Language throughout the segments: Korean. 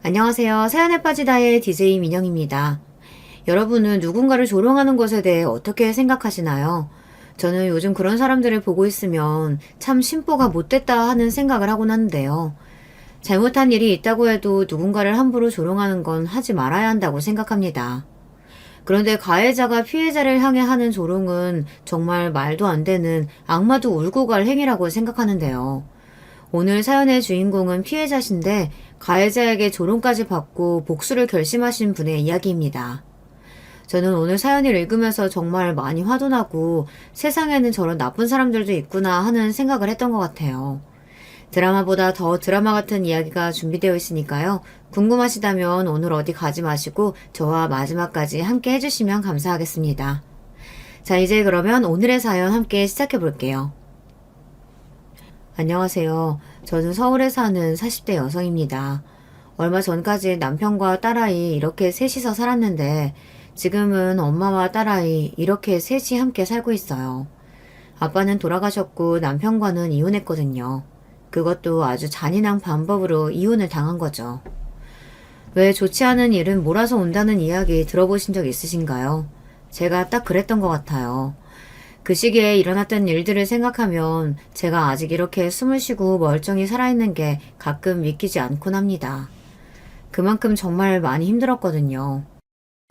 안녕하세요. 사연에 빠지다의 DJ 민영입니다. 여러분은 누군가를 조롱하는 것에 대해 어떻게 생각하시나요? 저는 요즘 그런 사람들을 보고 있으면 참 심보가 못됐다 하는 생각을 하곤 하는데요. 잘못한 일이 있다고 해도 누군가를 함부로 조롱하는 건 하지 말아야 한다고 생각합니다. 그런데 가해자가 피해자를 향해 하는 조롱은 정말 말도 안 되는 악마도 울고 갈 행위라고 생각하는데요. 오늘 사연의 주인공은 피해자신데 가해자에게 조롱까지 받고 복수를 결심하신 분의 이야기입니다. 저는 오늘 사연을 읽으면서 정말 많이 화도 나고 세상에는 저런 나쁜 사람들도 있구나 하는 생각을 했던 것 같아요. 드라마보다 더 드라마 같은 이야기가 준비되어 있으니까요. 궁금하시다면 오늘 어디 가지 마시고 저와 마지막까지 함께 해주시면 감사하겠습니다. 자, 이제 그러면 오늘의 사연 함께 시작해 볼게요. 안녕하세요. 저는 서울에 사는 40대 여성입니다. 얼마 전까지 남편과 딸아이 이렇게 셋이서 살았는데 지금은 엄마와 딸아이 이렇게 셋이 함께 살고 있어요. 아빠는 돌아가셨고 남편과는 이혼했거든요. 그것도 아주 잔인한 방법으로 이혼을 당한 거죠. 왜 좋지 않은 일은 몰아서 온다는 이야기 들어보신 적 있으신가요? 제가 딱 그랬던 것 같아요. 그 시기에 일어났던 일들을 생각하면 제가 아직 이렇게 숨을 쉬고 멀쩡히 살아있는 게 가끔 믿기지 않곤 합니다. 그만큼 정말 많이 힘들었거든요.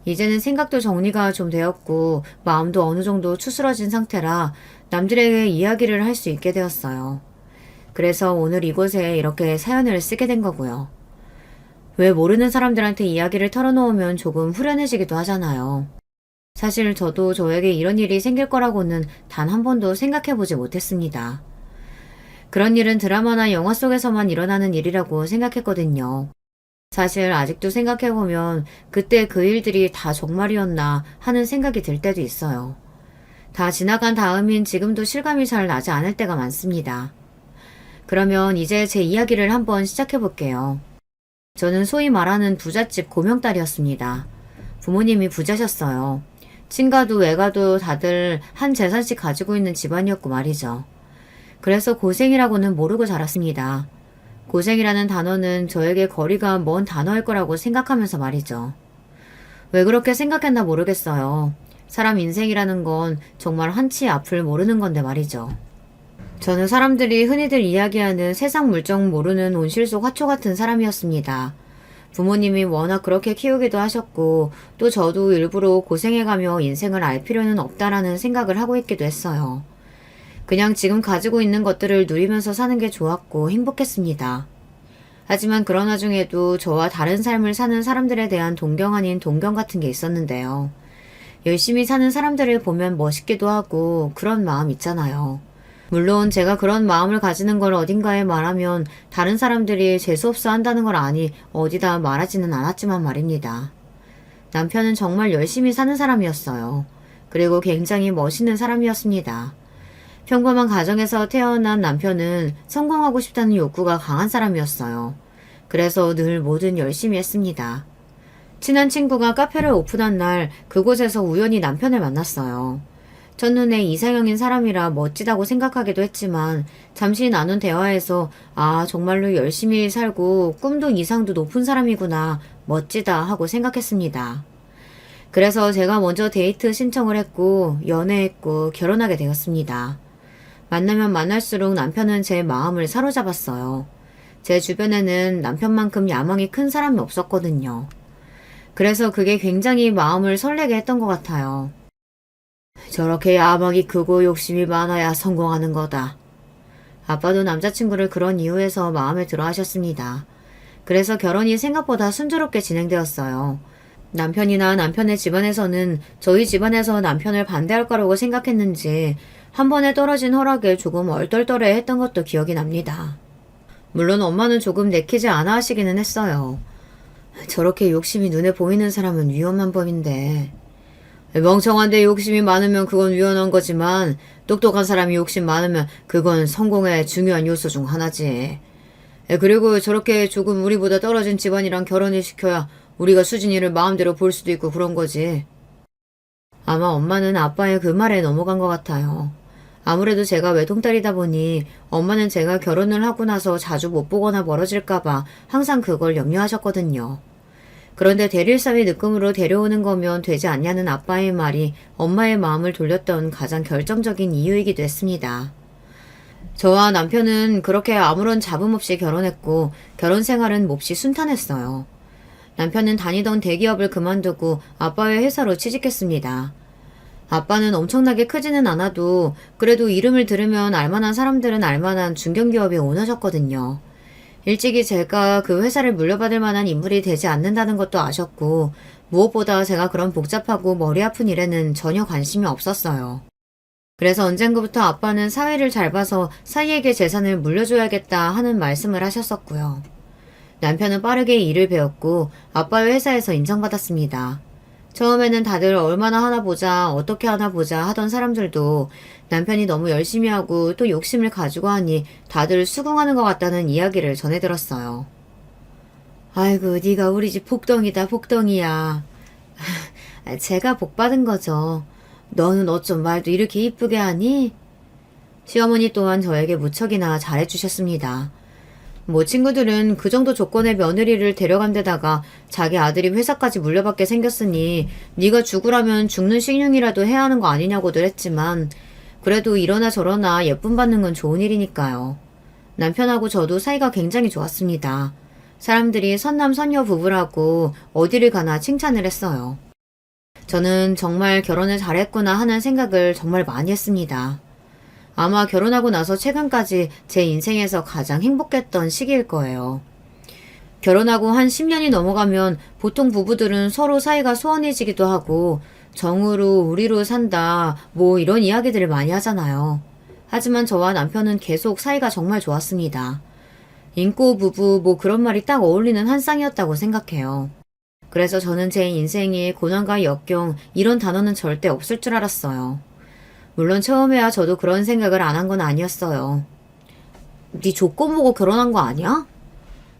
이제는 생각도 정리가 좀 되었고 마음도 어느 정도 추스러진 상태라 남들에게 이야기를 할 수 있게 되었어요. 그래서 오늘 이곳에 이렇게 사연을 쓰게 된 거고요. 왜 모르는 사람들한테 이야기를 털어놓으면 조금 후련해지기도 하잖아요. 사실 저도 저에게 이런 일이 생길 거라고는 단 한 번도 생각해보지 못했습니다. 그런 일은 드라마나 영화 속에서만 일어나는 일이라고 생각했거든요. 사실 아직도 생각해보면 그때 그 일들이 다 정말이었나 하는 생각이 들 때도 있어요. 다 지나간 다음인 지금도 실감이 잘 나지 않을 때가 많습니다. 그러면 이제 제 이야기를 한번 시작해볼게요. 저는 소위 말하는 부잣집 고명딸이었습니다. 부모님이 부자셨어요. 친가도 외가도 다들 한 재산씩 가지고 있는 집안이었고 말이죠. 그래서 고생이라고는 모르고 자랐습니다. 고생이라는 단어는 저에게 거리가 먼 단어일 거라고 생각하면서 말이죠. 왜 그렇게 생각했나 모르겠어요. 사람 인생이라는 건 정말 한치 앞을 모르는 건데 말이죠. 저는 사람들이 흔히들 이야기하는 세상 물정 모르는 온실 속 화초 같은 사람이었습니다. 부모님이 워낙 그렇게 키우기도 하셨고 또 저도 일부러 고생해가며 인생을 알 필요는 없다라는 생각을 하고 있기도 했어요. 그냥 지금 가지고 있는 것들을 누리면서 사는 게 좋았고 행복했습니다. 하지만 그런 와중에도 저와 다른 삶을 사는 사람들에 대한 동경 아닌 동경 같은 게 있었는데요. 열심히 사는 사람들을 보면 멋있기도 하고 그런 마음 있잖아요. 물론 제가 그런 마음을 가지는 걸 어딘가에 말하면 다른 사람들이 재수없어 한다는 걸 아니 어디다 말하지는 않았지만 말입니다. 남편은 정말 열심히 사는 사람이었어요. 그리고 굉장히 멋있는 사람이었습니다. 평범한 가정에서 태어난 남편은 성공하고 싶다는 욕구가 강한 사람이었어요. 그래서 늘 뭐든 열심히 했습니다. 친한 친구가 카페를 오픈한 날 그곳에서 우연히 남편을 만났어요. 첫눈에 이상형인 사람이라 멋지다고 생각하기도 했지만 잠시 나눈 대화에서 정말로 열심히 살고 꿈도 이상도 높은 사람이구나 멋지다 하고 생각했습니다. 그래서 제가 먼저 데이트 신청을 했고 연애했고 결혼하게 되었습니다. 만나면 만날수록 남편은 제 마음을 사로잡았어요. 제 주변에는 남편만큼 야망이 큰 사람이 없었거든요. 그래서 그게 굉장히 마음을 설레게 했던 것 같아요. 저렇게 야망이 크고 욕심이 많아야 성공하는 거다. 아빠도 남자친구를 그런 이유에서 마음에 들어 하셨습니다. 그래서 결혼이 생각보다 순조롭게 진행되었어요. 남편이나 남편의 집안에서는 저희 집안에서 남편을 반대할 거라고 생각했는지 한 번에 떨어진 허락에 조금 얼떨떨해 했던 것도 기억이 납니다. 물론 엄마는 조금 내키지 않아 하시기는 했어요. 저렇게 욕심이 눈에 보이는 사람은 위험한 법인데 멍청한데 욕심이 많으면 그건 위험한 거지만 똑똑한 사람이 욕심 많으면 그건 성공의 중요한 요소 중 하나지. 그리고 저렇게 조금 우리보다 떨어진 집안이랑 결혼을 시켜야 우리가 수진이를 마음대로 볼 수도 있고 그런 거지. 아마 엄마는 아빠의 그 말에 넘어간 것 같아요. 아무래도 제가 외동딸이다 보니 엄마는 제가 결혼을 하고 나서 자주 못 보거나 멀어질까봐 항상 그걸 염려하셨거든요. 그런데 대릴사위 늦금으로 데려오는 거면 되지 않냐는 아빠의 말이 엄마의 마음을 돌렸던 가장 결정적인 이유이기도 했습니다. 저와 남편은 그렇게 아무런 잡음 없이 결혼했고 결혼 생활은 몹시 순탄했어요. 남편은 다니던 대기업을 그만두고 아빠의 회사로 취직했습니다. 아빠는 엄청나게 크지는 않아도 그래도 이름을 들으면 알만한 사람들은 알만한 중견기업의 오너셨거든요. 일찍이 제가 그 회사를 물려받을 만한 인물이 되지 않는다는 것도 아셨고 무엇보다 제가 그런 복잡하고 머리 아픈 일에는 전혀 관심이 없었어요. 그래서 언젠가부터 아빠는 사회를 잘 봐서 사위에게 재산을 물려줘야겠다 하는 말씀을 하셨었고요. 남편은 빠르게 일을 배웠고 아빠의 회사에서 인정받았습니다. 처음에는 다들 얼마나 하나 보자, 어떻게 하나 보자 하던 사람들도 남편이 너무 열심히 하고 또 욕심을 가지고 하니 다들 수긍하는 것 같다는 이야기를 전해 들었어요. 아이고, 네가 우리 집 복덩이다, 복덩이야. 제가 복 받은 거죠. 너는 어쩜 말도 이렇게 이쁘게 하니? 시어머니 또한 저에게 무척이나 잘해주셨습니다. 뭐 친구들은 그 정도 조건의 며느리를 데려간 데다가 자기 아들이 회사까지 물려받게 생겼으니 네가 죽으라면 죽는 식용이라도 해야 하는 거 아니냐고들 했지만 그래도 이러나 저러나 예쁨 받는 건 좋은 일이니까요. 남편하고 저도 사이가 굉장히 좋았습니다. 사람들이 선남선녀 부부라고 어디를 가나 칭찬을 했어요. 저는 정말 결혼을 잘했구나 하는 생각을 정말 많이 했습니다. 아마 결혼하고 나서 최근까지 제 인생에서 가장 행복했던 시기일 거예요. 결혼하고 한 10년이 넘어가면 보통 부부들은 서로 사이가 소원해지기도 하고 정으로 우리로 산다 뭐 이런 이야기들을 많이 하잖아요. 하지만 저와 남편은 계속 사이가 정말 좋았습니다. 인꼬 부부 뭐 그런 말이 딱 어울리는 한 쌍이었다고 생각해요. 그래서 저는 제 인생에 고난과 역경 이런 단어는 절대 없을 줄 알았어요. 물론 처음에야 저도 그런 생각을 안 한 건 아니었어요. 네 조건 보고 결혼한 거 아니야?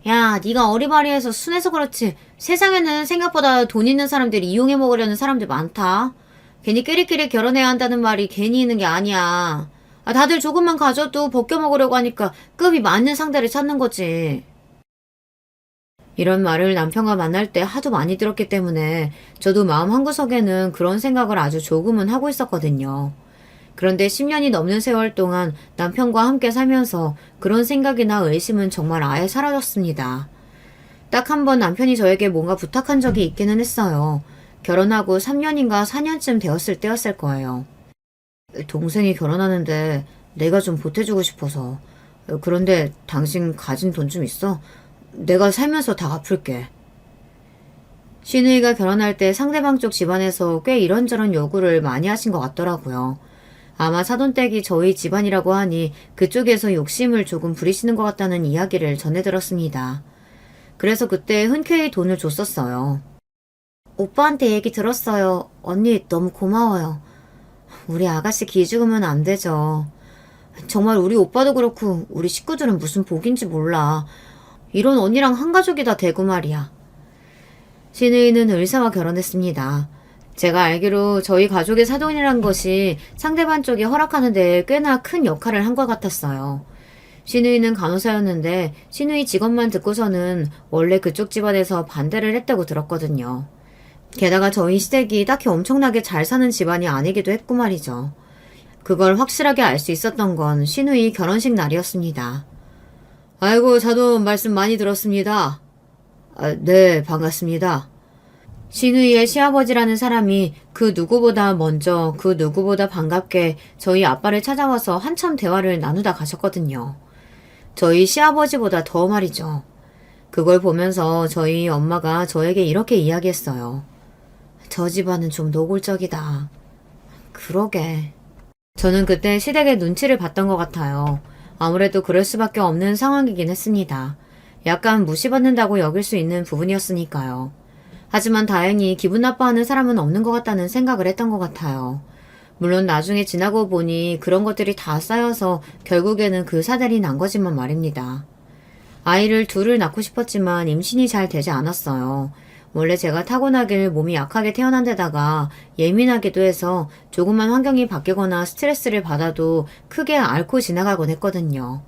야, 네가 어리바리해서 순해서 그렇지. 세상에는 생각보다 돈 있는 사람들이 이용해 먹으려는 사람들 많다. 괜히 끼리끼리 결혼해야 한다는 말이 괜히 있는 게 아니야. 다들 조금만 가져도 벗겨 먹으려고 하니까 급이 맞는 상대를 찾는 거지. 이런 말을 남편과 만날 때 하도 많이 들었기 때문에 저도 마음 한구석에는 그런 생각을 아주 조금은 하고 있었거든요. 그런데 10년이 넘는 세월 동안 남편과 함께 살면서 그런 생각이나 의심은 정말 아예 사라졌습니다. 딱 한 번 남편이 저에게 뭔가 부탁한 적이 있기는 했어요. 결혼하고 3년인가 4년쯤 되었을 때였을 거예요. 동생이 결혼하는데 내가 좀 보태주고 싶어서. 그런데 당신 가진 돈 좀 있어? 내가 살면서 다 갚을게. 시누이가 결혼할 때 상대방 쪽 집안에서 꽤 이런저런 요구를 많이 하신 것 같더라고요. 아마 사돈댁이 저희 집안이라고 하니 그쪽에서 욕심을 조금 부리시는 것 같다는 이야기를 전해 들었습니다. 그래서 그때 흔쾌히 돈을 줬었어요. 오빠한테 얘기 들었어요. 언니 너무 고마워요. 우리 아가씨 기죽으면 안 되죠. 정말 우리 오빠도 그렇고 우리 식구들은 무슨 복인지 몰라. 이런 언니랑 한 가족이 다 되고 말이야. 시누이는 의사와 결혼했습니다. 제가 알기로 저희 가족의 사돈이란 것이 상대방 쪽이 허락하는 데 꽤나 큰 역할을 한 것 같았어요. 시누이는 간호사였는데 시누이 직업만 듣고서는 원래 그쪽 집안에서 반대를 했다고 들었거든요. 게다가 저희 시댁이 딱히 엄청나게 잘 사는 집안이 아니기도 했고 말이죠. 그걸 확실하게 알 수 있었던 건 시누이 결혼식 날이었습니다. 아이고, 자도 말씀 많이 들었습니다. 네, 반갑습니다. 시누이의 시아버지라는 사람이 그 누구보다 먼저 그 누구보다 반갑게 저희 아빠를 찾아와서 한참 대화를 나누다 가셨거든요. 저희 시아버지보다 더 말이죠. 그걸 보면서 저희 엄마가 저에게 이렇게 이야기했어요. 저 집안은 좀 노골적이다. 그러게. 저는 그때 시댁의 눈치를 봤던 것 같아요. 아무래도 그럴 수밖에 없는 상황이긴 했습니다. 약간 무시받는다고 여길 수 있는 부분이었으니까요. 하지만 다행히 기분 나빠하는 사람은 없는 것 같다는 생각을 했던 것 같아요. 물론 나중에 지나고 보니 그런 것들이 다 쌓여서 결국에는 그 사달이 난 거지만 말입니다. 아이를 둘을 낳고 싶었지만 임신이 잘 되지 않았어요. 원래 제가 타고나길 몸이 약하게 태어난 데다가 예민하기도 해서 조금만 환경이 바뀌거나 스트레스를 받아도 크게 앓고 지나가곤 했거든요.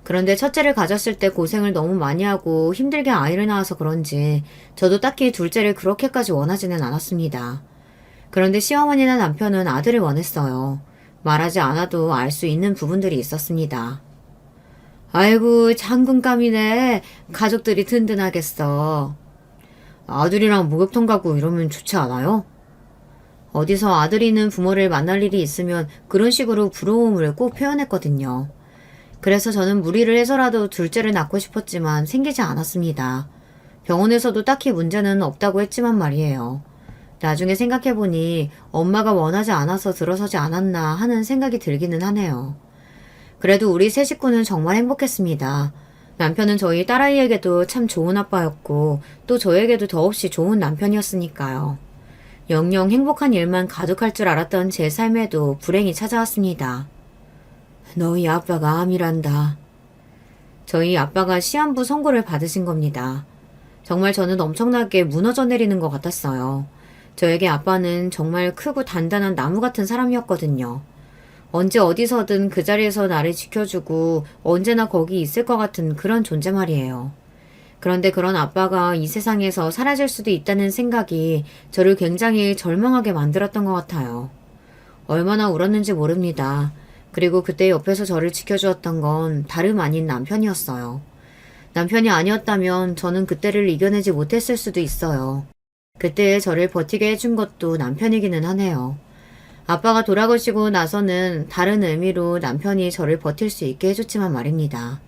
그런데 첫째를 가졌을 때 고생을 너무 많이 하고 힘들게 아이를 낳아서 그런지 저도 딱히 둘째를 그렇게까지 원하지는 않았습니다. 그런데 시어머니나 남편은 아들을 원했어요. 말하지 않아도 알 수 있는 부분들이 있었습니다. 아이고, 장군감이네. 가족들이 든든하겠어. 아들이랑 목욕탕 가고 이러면 좋지 않아요? 어디서 아들이 있는 부모를 만날 일이 있으면 그런 식으로 부러움을 꼭 표현했거든요. 그래서 저는 무리를 해서라도 둘째를 낳고 싶었지만 생기지 않았습니다. 병원에서도 딱히 문제는 없다고 했지만 말이에요. 나중에 생각해보니 엄마가 원하지 않아서 들어서지 않았나 하는 생각이 들기는 하네요. 그래도 우리 세 식구는 정말 행복했습니다. 남편은 저희 딸아이에게도 참 좋은 아빠였고 또 저에게도 더없이 좋은 남편이었으니까요. 영영 행복한 일만 가득할 줄 알았던 제 삶에도 불행이 찾아왔습니다. 너희 아빠가 암이란다. 저희 아빠가 시한부 선고를 받으신 겁니다. 정말 저는 엄청나게 무너져 내리는 것 같았어요. 저에게 아빠는 정말 크고 단단한 나무 같은 사람이었거든요. 언제 어디서든 그 자리에서 나를 지켜주고 언제나 거기 있을 것 같은 그런 존재 말이에요. 그런데 그런 아빠가 이 세상에서 사라질 수도 있다는 생각이 저를 굉장히 절망하게 만들었던 것 같아요. 얼마나 울었는지 모릅니다. 그리고 그때 옆에서 저를 지켜주었던 건 다름 아닌 남편이었어요. 남편이 아니었다면 저는 그때를 이겨내지 못했을 수도 있어요. 그때의 저를 버티게 해준 것도 남편이기는 하네요. 아빠가 돌아가시고 나서는 다른 의미로 남편이 저를 버틸 수 있게 해줬지만 말입니다.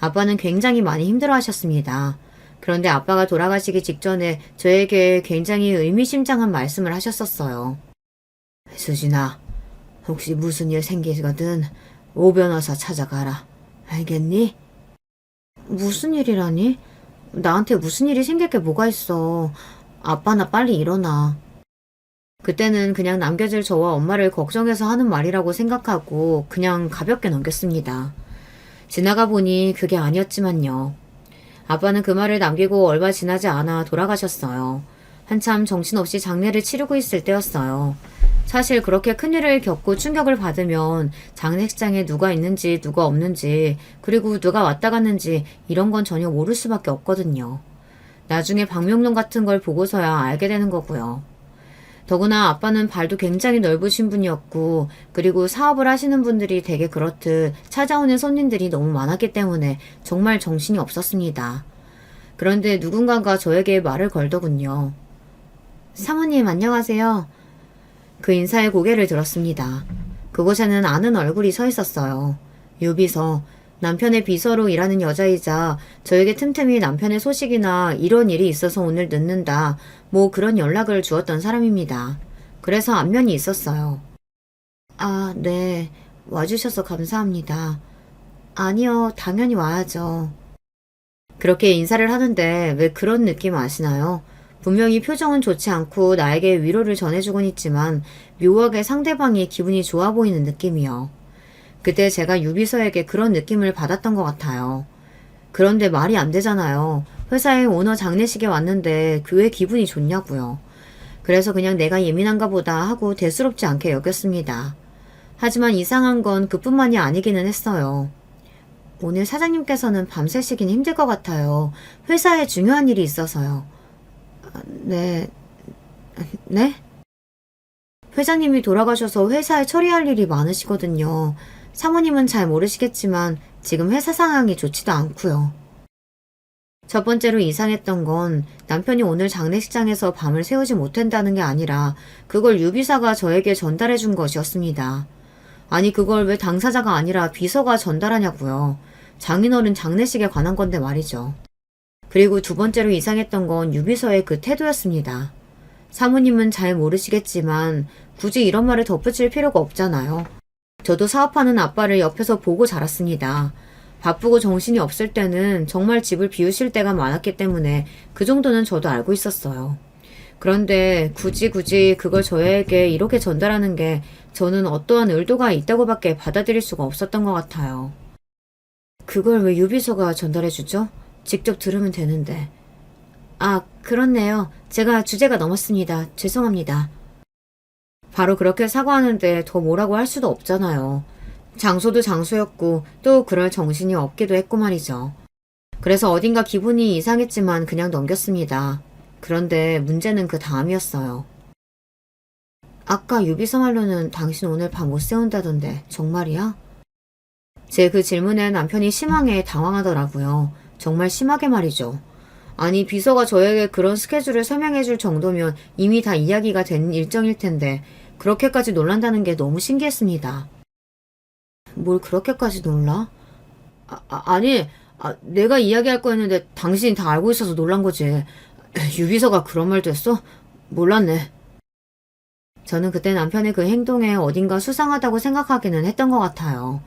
아빠는 굉장히 많이 힘들어 하셨습니다. 그런데 아빠가 돌아가시기 직전에 저에게 굉장히 의미심장한 말씀을 하셨었어요. 수진아, 혹시 무슨 일 생기거든 오변호사 찾아가라. 알겠니? 무슨 일이라니? 나한테 무슨 일이 생길 게 뭐가 있어. 아빠나 빨리 일어나. 그때는 그냥 남겨질 저와 엄마를 걱정해서 하는 말이라고 생각하고 그냥 가볍게 넘겼습니다. 지나가 보니 그게 아니었지만요. 아빠는 그 말을 남기고 얼마 지나지 않아 돌아가셨어요. 한참 정신없이 장례를 치르고 있을 때였어요. 사실 그렇게 큰일을 겪고 충격을 받으면 장례식장에 누가 있는지 누가 없는지 그리고 누가 왔다 갔는지 이런 건 전혀 모를 수밖에 없거든요. 나중에 방명록 같은 걸 보고서야 알게 되는 거고요. 더구나 아빠는 발도 굉장히 넓으신 분이었고 그리고 사업을 하시는 분들이 되게 그렇듯 찾아오는 손님들이 너무 많았기 때문에 정말 정신이 없었습니다. 그런데 누군가가 저에게 말을 걸더군요. 사모님 안녕하세요. 그 인사에 고개를 들었습니다. 그곳에는 아는 얼굴이 서 있었어요. 유비서, 남편의 비서로 일하는 여자이자 저에게 틈틈이 남편의 소식이나 이런 일이 있어서 오늘 늦는다 뭐 그런 연락을 주었던 사람입니다. 그래서 안면이 있었어요. 아, 네. 와주셔서 감사합니다. 아니요, 당연히 와야죠. 그렇게 인사를 하는데 왜 그런 느낌 아시나요? 분명히 표정은 좋지 않고 나에게 위로를 전해주곤 있지만 묘하게 상대방이 기분이 좋아 보이는 느낌이요. 그때 제가 유비서에게 그런 느낌을 받았던 것 같아요. 그런데 말이 안 되잖아요. 회사에 오너 장례식에 왔는데 그 왜 기분이 좋냐고요. 그래서 그냥 내가 예민한가 보다 하고 대수롭지 않게 여겼습니다. 하지만 이상한 건 그뿐만이 아니기는 했어요. 오늘 사장님께서는 밤새 쉬긴 힘들 것 같아요. 회사에 중요한 일이 있어서요. 네. 네? 회장님이 돌아가셔서 회사에 처리할 일이 많으시거든요. 사모님은 잘 모르시겠지만 지금 회사 상황이 좋지도 않고요. 첫 번째로 이상했던 건 남편이 오늘 장례식장에서 밤을 새우지 못한다는 게 아니라 그걸 유비사가 저에게 전달해 준 것이었습니다. 아니 그걸 왜 당사자가 아니라 비서가 전달하냐고요. 장인어른 장례식에 관한 건데 말이죠. 그리고 두 번째로 이상했던 건 유비서의 그 태도였습니다. 사모님은 잘 모르시겠지만 굳이 이런 말을 덧붙일 필요가 없잖아요. 저도 사업하는 아빠를 옆에서 보고 자랐습니다. 바쁘고 정신이 없을 때는 정말 집을 비우실 때가 많았기 때문에 그 정도는 저도 알고 있었어요. 그런데 굳이 그걸 저에게 이렇게 전달하는 게 저는 어떠한 의도가 있다고밖에 받아들일 수가 없었던 것 같아요. 그걸 왜 유비서가 전달해주죠? 직접 들으면 되는데. 아, 그렇네요. 제가 주제가 넘었습니다. 죄송합니다. 바로 그렇게 사과하는데 더 뭐라고 할 수도 없잖아요. 장소도 장소였고 또 그럴 정신이 없기도 했고 말이죠. 그래서 어딘가 기분이 이상했지만 그냥 넘겼습니다. 그런데 문제는 그 다음이었어요. 아까 유비서 말로는 당신 오늘 밤 못 세운다던데 정말이야? 제 그 질문에 남편이 심하게 당황하더라고요. 정말 심하게 말이죠. 아니 비서가 저에게 그런 스케줄을 설명해 줄 정도면 이미 다 이야기가 된 일정일 텐데 그렇게까지 놀란다는 게 너무 신기했습니다. 뭘 그렇게까지 놀라? 아니, 내가 이야기할 거였는데 당신이 다 알고 있어서 놀란 거지. 유비서가 그런 말도 했어? 몰랐네. 저는 그때 남편의 그 행동에 어딘가 수상하다고 생각하기는 했던 것 같아요.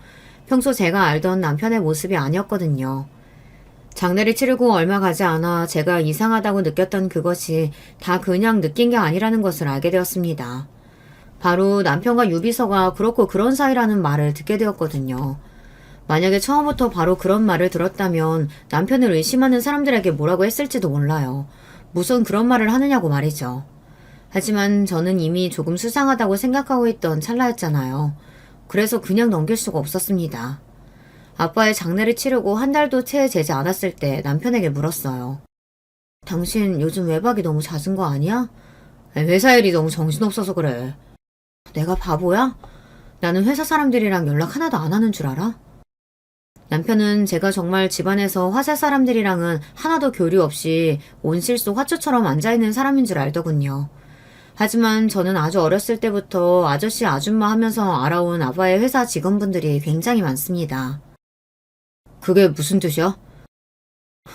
평소 제가 알던 남편의 모습이 아니었거든요. 장례를 치르고 얼마 가지 않아 제가 이상하다고 느꼈던 그것이 다 그냥 느낀 게 아니라는 것을 알게 되었습니다. 바로 남편과 유비서가 그렇고 그런 사이라는 말을 듣게 되었거든요. 만약에 처음부터 바로 그런 말을 들었다면 남편을 의심하는 사람들에게 뭐라고 했을지도 몰라요. 무슨 그런 말을 하느냐고 말이죠. 하지만 저는 이미 조금 수상하다고 생각하고 있던 찰나였잖아요. 그래서 그냥 넘길 수가 없었습니다. 아빠의 장례를 치르고 한 달도 채 되지 않았을 때 남편에게 물었어요. 당신 요즘 외박이 너무 잦은 거 아니야? 회사 일이 너무 정신없어서 그래. 내가 바보야? 나는 회사 사람들이랑 연락 하나도 안 하는 줄 알아? 남편은 제가 정말 집안에서 화세 사람들이랑은 하나도 교류 없이 온실 속 화초처럼 앉아있는 사람인 줄 알더군요. 하지만 저는 아주 어렸을 때부터 아저씨 아줌마 하면서 알아온 아빠의 회사 직원분들이 굉장히 많습니다. 그게 무슨 뜻이야?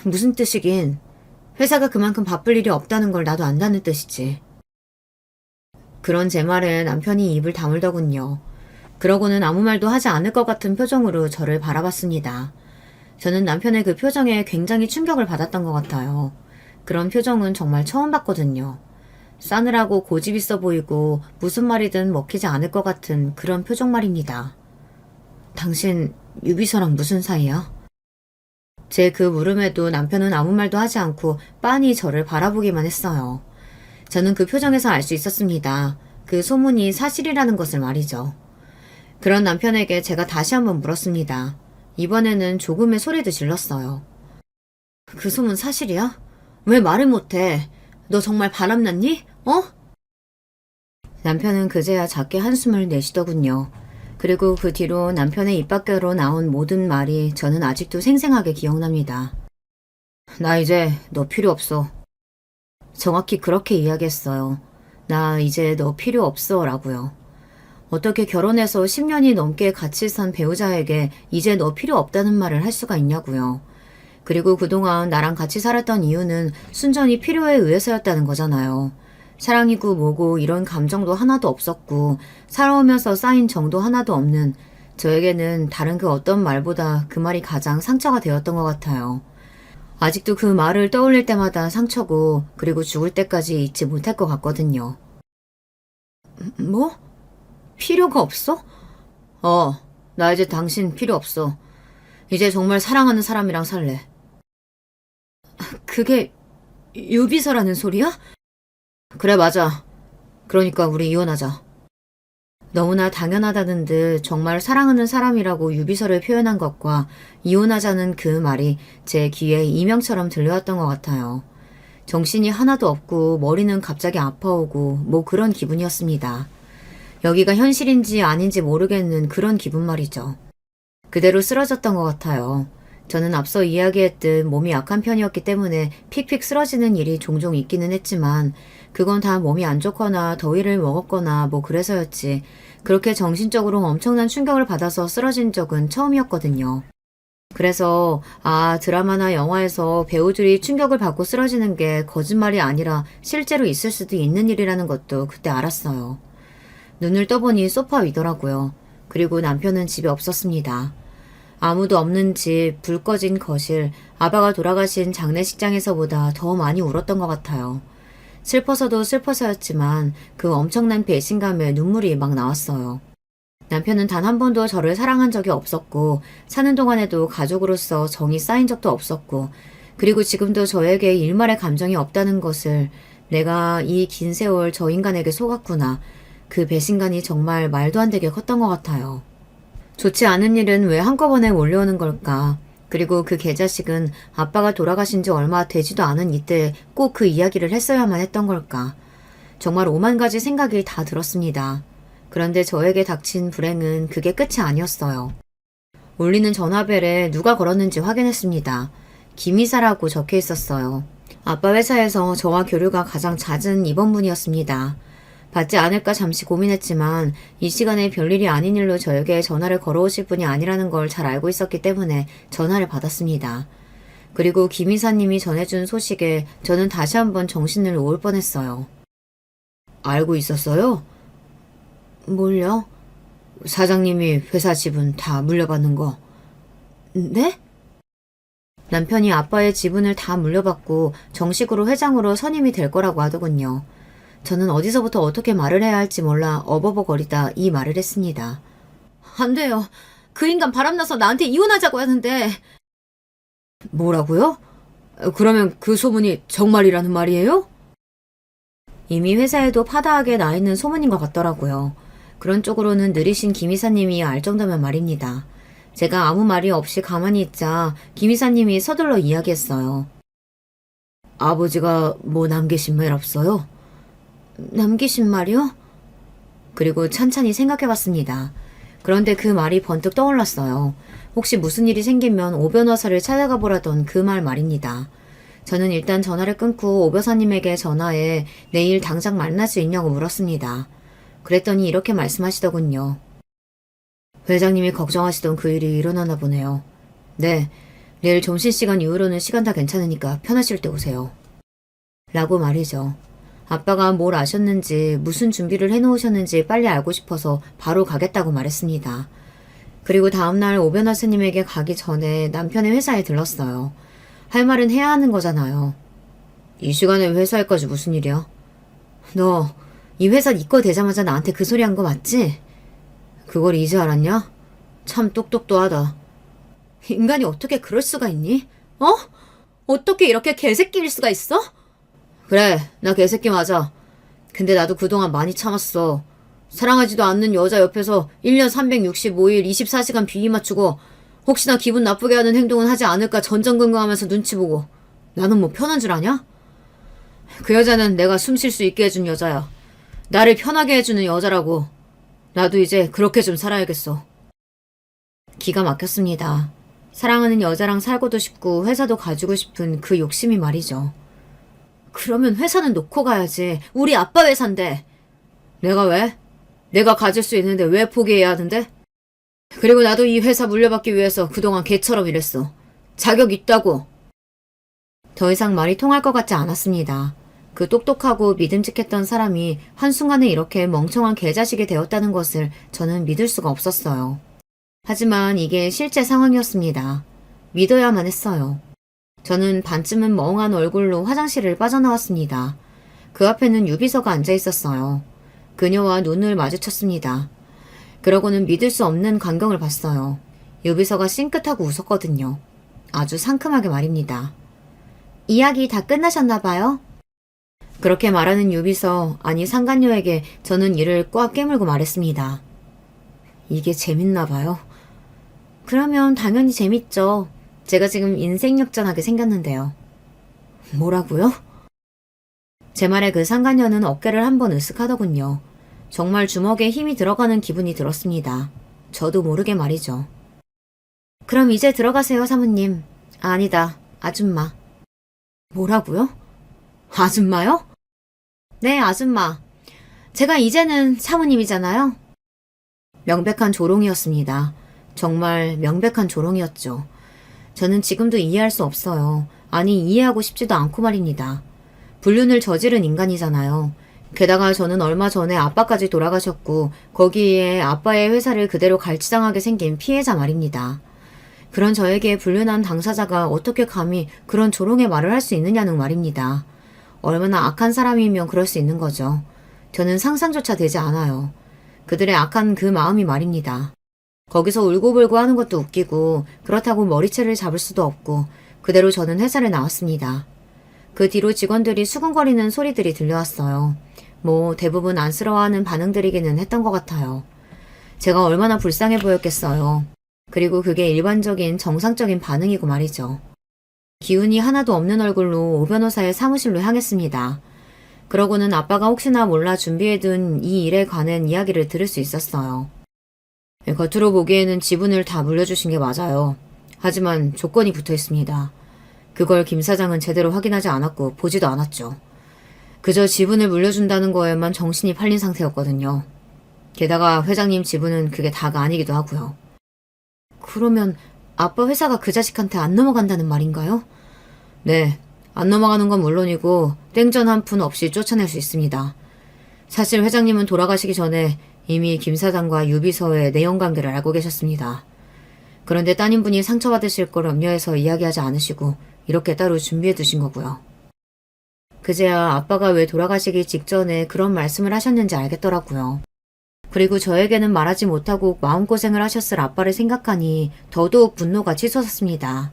무슨 뜻이긴. 회사가 그만큼 바쁠 일이 없다는 걸 나도 안다는 뜻이지. 그런 제 말에 남편이 입을 다물더군요. 그러고는 아무 말도 하지 않을 것 같은 표정으로 저를 바라봤습니다. 저는 남편의 그 표정에 굉장히 충격을 받았던 것 같아요. 그런 표정은 정말 처음 봤거든요. 싸늘하고 고집 있어 보이고 무슨 말이든 먹히지 않을 것 같은 그런 표정 말입니다. 당신 유비서랑 무슨 사이야? 제 그 물음에도 남편은 아무 말도 하지 않고 빤히 저를 바라보기만 했어요. 저는 그 표정에서 알 수 있었습니다. 그 소문이 사실이라는 것을 말이죠. 그런 남편에게 제가 다시 한번 물었습니다. 이번에는 조금의 소리도 질렀어요. 그 소문 사실이야? 왜 말을 못해? 너 정말 바람났니? 어? 남편은 그제야 작게 한숨을 내쉬더군요. 그리고 그 뒤로 남편의 입 밖으로 나온 모든 말이 저는 아직도 생생하게 기억납니다. 나 이제 너 필요 없어. 정확히 그렇게 이야기했어요. 나 이제 너 필요 없어 라고요. 어떻게 결혼해서 10년이 넘게 같이 산 배우자에게 이제 너 필요 없다는 말을 할 수가 있냐고요. 그리고 그동안 나랑 같이 살았던 이유는 순전히 필요에 의해서였다는 거잖아요. 사랑이고 뭐고 이런 감정도 하나도 없었고 살아오면서 쌓인 정도 하나도 없는 저에게는 다른 그 어떤 말보다 그 말이 가장 상처가 되었던 것 같아요. 아직도 그 말을 떠올릴 때마다 상처고 그리고 죽을 때까지 잊지 못할 것 같거든요. 뭐? 필요가 없어? 나 이제 당신 필요 없어. 이제 정말 사랑하는 사람이랑 살래. 그게 유비서라는 소리야? 그래 맞아. 그러니까 우리 이혼하자. 너무나 당연하다는 듯 정말 사랑하는 사람이라고 유비서를 표현한 것과 이혼하자는 그 말이 제 귀에 이명처럼 들려왔던 것 같아요. 정신이 하나도 없고 머리는 갑자기 아파오고 뭐 그런 기분이었습니다. 여기가 현실인지 아닌지 모르겠는 그런 기분 말이죠. 그대로 쓰러졌던 것 같아요. 저는 앞서 이야기했듯 몸이 약한 편이었기 때문에 픽픽 쓰러지는 일이 종종 있기는 했지만 그건 다 몸이 안 좋거나 더위를 먹었거나 뭐 그래서였지 그렇게 정신적으로 엄청난 충격을 받아서 쓰러진 적은 처음이었거든요. 그래서 드라마나 영화에서 배우들이 충격을 받고 쓰러지는 게 거짓말이 아니라 실제로 있을 수도 있는 일이라는 것도 그때 알았어요. 눈을 떠보니 소파 위더라고요. 그리고 남편은 집에 없었습니다. 아무도 없는 집, 불 꺼진 거실, 아바가 돌아가신 장례식장에서보다 더 많이 울었던 것 같아요. 슬퍼서도 슬퍼서였지만 그 엄청난 배신감에 눈물이 막 나왔어요. 남편은 단 한 번도 저를 사랑한 적이 없었고 사는 동안에도 가족으로서 정이 쌓인 적도 없었고 그리고 지금도 저에게 일말의 감정이 없다는 것을 내가 이 긴 세월 저 인간에게 속았구나. 그 배신감이 정말 말도 안 되게 컸던 것 같아요. 좋지 않은 일은 왜 한꺼번에 몰려오는 걸까? 그리고 그 개자식은 아빠가 돌아가신 지 얼마 되지도 않은 이때 꼭 그 이야기를 했어야만 했던 걸까? 정말 오만 가지 생각이 다 들었습니다. 그런데 저에게 닥친 불행은 그게 끝이 아니었어요. 울리는 전화벨에 누가 걸었는지 확인했습니다. 김이사라고 적혀 있었어요. 아빠 회사에서 저와 교류가 가장 잦은 입원분이었습니다. 받지 않을까 잠시 고민했지만 이 시간에 별일이 아닌 일로 저에게 전화를 걸어오실 분이 아니라는 걸 잘 알고 있었기 때문에 전화를 받았습니다. 그리고 김 이사님이 전해준 소식에 저는 다시 한번 정신을 놓을 뻔했어요. 알고 있었어요? 뭘요? 사장님이 회사 지분 다 물려받는 거. 네? 남편이 아빠의 지분을 다 물려받고 정식으로 회장으로 선임이 될 거라고 하더군요. 저는 어디서부터 어떻게 말을 해야 할지 몰라 어버버거리다 이 말을 했습니다. 안 돼요. 그 인간 바람나서 나한테 이혼하자고 하는데. 뭐라고요? 그러면 그 소문이 정말이라는 말이에요? 이미 회사에도 파다하게 나 있는 소문인 것 같더라고요. 그런 쪽으로는 느리신 김 이사님이 알 정도면 말입니다. 제가 아무 말이 없이 가만히 있자 김 이사님이 서둘러 이야기했어요. 아버지가 뭐 남기신 말 없어요? 남기신 말이요? 그리고 찬찬히 생각해봤습니다. 그런데 그 말이 번뜩 떠올랐어요. 혹시 무슨 일이 생기면 오 변호사를 찾아가 보라던 그 말 말입니다. 저는 일단 전화를 끊고 오 변호사님에게 전화해 내일 당장 만날 수 있냐고 물었습니다. 그랬더니 이렇게 말씀하시더군요. 회장님이 걱정하시던 그 일이 일어나나 보네요. 네, 내일 점심시간 이후로는 시간 다 괜찮으니까 편하실 때 오세요. 라고 말이죠. 아빠가 뭘 아셨는지 무슨 준비를 해놓으셨는지 빨리 알고 싶어서 바로 가겠다고 말했습니다. 그리고 다음날 오 변호사님에게 가기 전에 남편의 회사에 들렀어요. 할 말은 해야 하는 거잖아요. 이 시간에 회사에까지 무슨 일이야? 너 이 회사 네 거 되자마자 나한테 그 소리 한 거 맞지? 그걸 이제 알았냐? 참 똑똑도 하다. 인간이 어떻게 그럴 수가 있니? 어? 어떻게 이렇게 개새끼일 수가 있어? 그래, 나 개새끼 맞아. 근데 나도 그동안 많이 참았어. 사랑하지도 않는 여자 옆에서 1년 365일 24시간 비위 맞추고 혹시나 기분 나쁘게 하는 행동은 하지 않을까 전전긍긍하면서 눈치 보고. 나는 뭐 편한 줄 아냐? 그 여자는 내가 숨 쉴 수 있게 해준 여자야. 나를 편하게 해주는 여자라고. 나도 이제 그렇게 좀 살아야겠어. 기가 막혔습니다. 사랑하는 여자랑 살고도 싶고 회사도 가지고 싶은 그 욕심이 말이죠. 그러면 회사는 놓고 가야지. 우리 아빠 회사인데. 내가 왜? 내가 가질 수 있는데 왜 포기해야 하는데? 그리고 나도 이 회사 물려받기 위해서 그동안 개처럼 일했어. 자격 있다고. 더 이상 말이 통할 것 같지 않았습니다. 그 똑똑하고 믿음직했던 사람이 한순간에 이렇게 멍청한 개자식이 되었다는 것을 저는 믿을 수가 없었어요. 하지만 이게 실제 상황이었습니다. 믿어야만 했어요. 저는 반쯤은 멍한 얼굴로 화장실을 빠져나왔습니다. 그 앞에는 유비서가 앉아 있었어요. 그녀와 눈을 마주쳤습니다. 그러고는 믿을 수 없는 광경을 봤어요. 유비서가 싱긋하고 웃었거든요. 아주 상큼하게 말입니다. 이야기 다 끝나셨나 봐요? 그렇게 말하는 유비서, 아니 상간녀에게 저는 이를 꽉 깨물고 말했습니다. 이게 재밌나 봐요. 그러면 당연히 재밌죠. 제가 지금 인생 역전하게 생겼는데요. 뭐라고요? 제 말에 그 상간녀는 어깨를 한번 으쓱하더군요. 정말 주먹에 힘이 들어가는 기분이 들었습니다. 저도 모르게 말이죠. 그럼 이제 들어가세요, 사모님. 아니다, 아줌마. 뭐라고요? 아줌마요? 네, 아줌마. 제가 이제는 사모님이잖아요. 명백한 조롱이었습니다. 정말 명백한 조롱이었죠. 저는 지금도 이해할 수 없어요. 아니, 이해하고 싶지도 않고 말입니다. 불륜을 저지른 인간이잖아요. 게다가 저는 얼마 전에 아빠까지 돌아가셨고 거기에 아빠의 회사를 그대로 갈취당하게 생긴 피해자 말입니다. 그런 저에게 불륜한 당사자가 어떻게 감히 그런 조롱의 말을 할 수 있느냐는 말입니다. 얼마나 악한 사람이면 그럴 수 있는 거죠. 저는 상상조차 되지 않아요. 그들의 악한 그 마음이 말입니다. 거기서 울고불고 하는 것도 웃기고 그렇다고 머리채를 잡을 수도 없고 그대로 저는 회사를 나왔습니다. 그 뒤로 직원들이 수근거리는 소리들이 들려왔어요. 뭐 대부분 안쓰러워하는 반응들이기는 했던 것 같아요. 제가 얼마나 불쌍해 보였겠어요. 그리고 그게 일반적인 정상적인 반응이고 말이죠. 기운이 하나도 없는 얼굴로 오 변호사의 사무실로 향했습니다. 그러고는 아빠가 혹시나 몰라 준비해둔 이 일에 관한 이야기를 들을 수 있었어요. 겉으로 보기에는 지분을 다 물려주신 게 맞아요. 하지만 조건이 붙어 있습니다. 그걸 김 사장은 제대로 확인하지 않았고 보지도 않았죠. 그저 지분을 물려준다는 거에만 정신이 팔린 상태였거든요. 게다가 회장님 지분은 그게 다가 아니기도 하고요. 그러면 아빠 회사가 그 자식한테 안 넘어간다는 말인가요? 네, 안 넘어가는 건 물론이고 땡전 한 푼 없이 쫓아낼 수 있습니다. 사실 회장님은 돌아가시기 전에 이미 김 사장과 유비서의 내연관계를 알고 계셨습니다. 그런데 따님분이 상처받으실 걸 염려해서 이야기하지 않으시고 이렇게 따로 준비해 두신 거고요. 그제야 아빠가 왜 돌아가시기 직전에 그런 말씀을 하셨는지 알겠더라고요. 그리고 저에게는 말하지 못하고 마음고생을 하셨을 아빠를 생각하니 더더욱 분노가 치솟았습니다.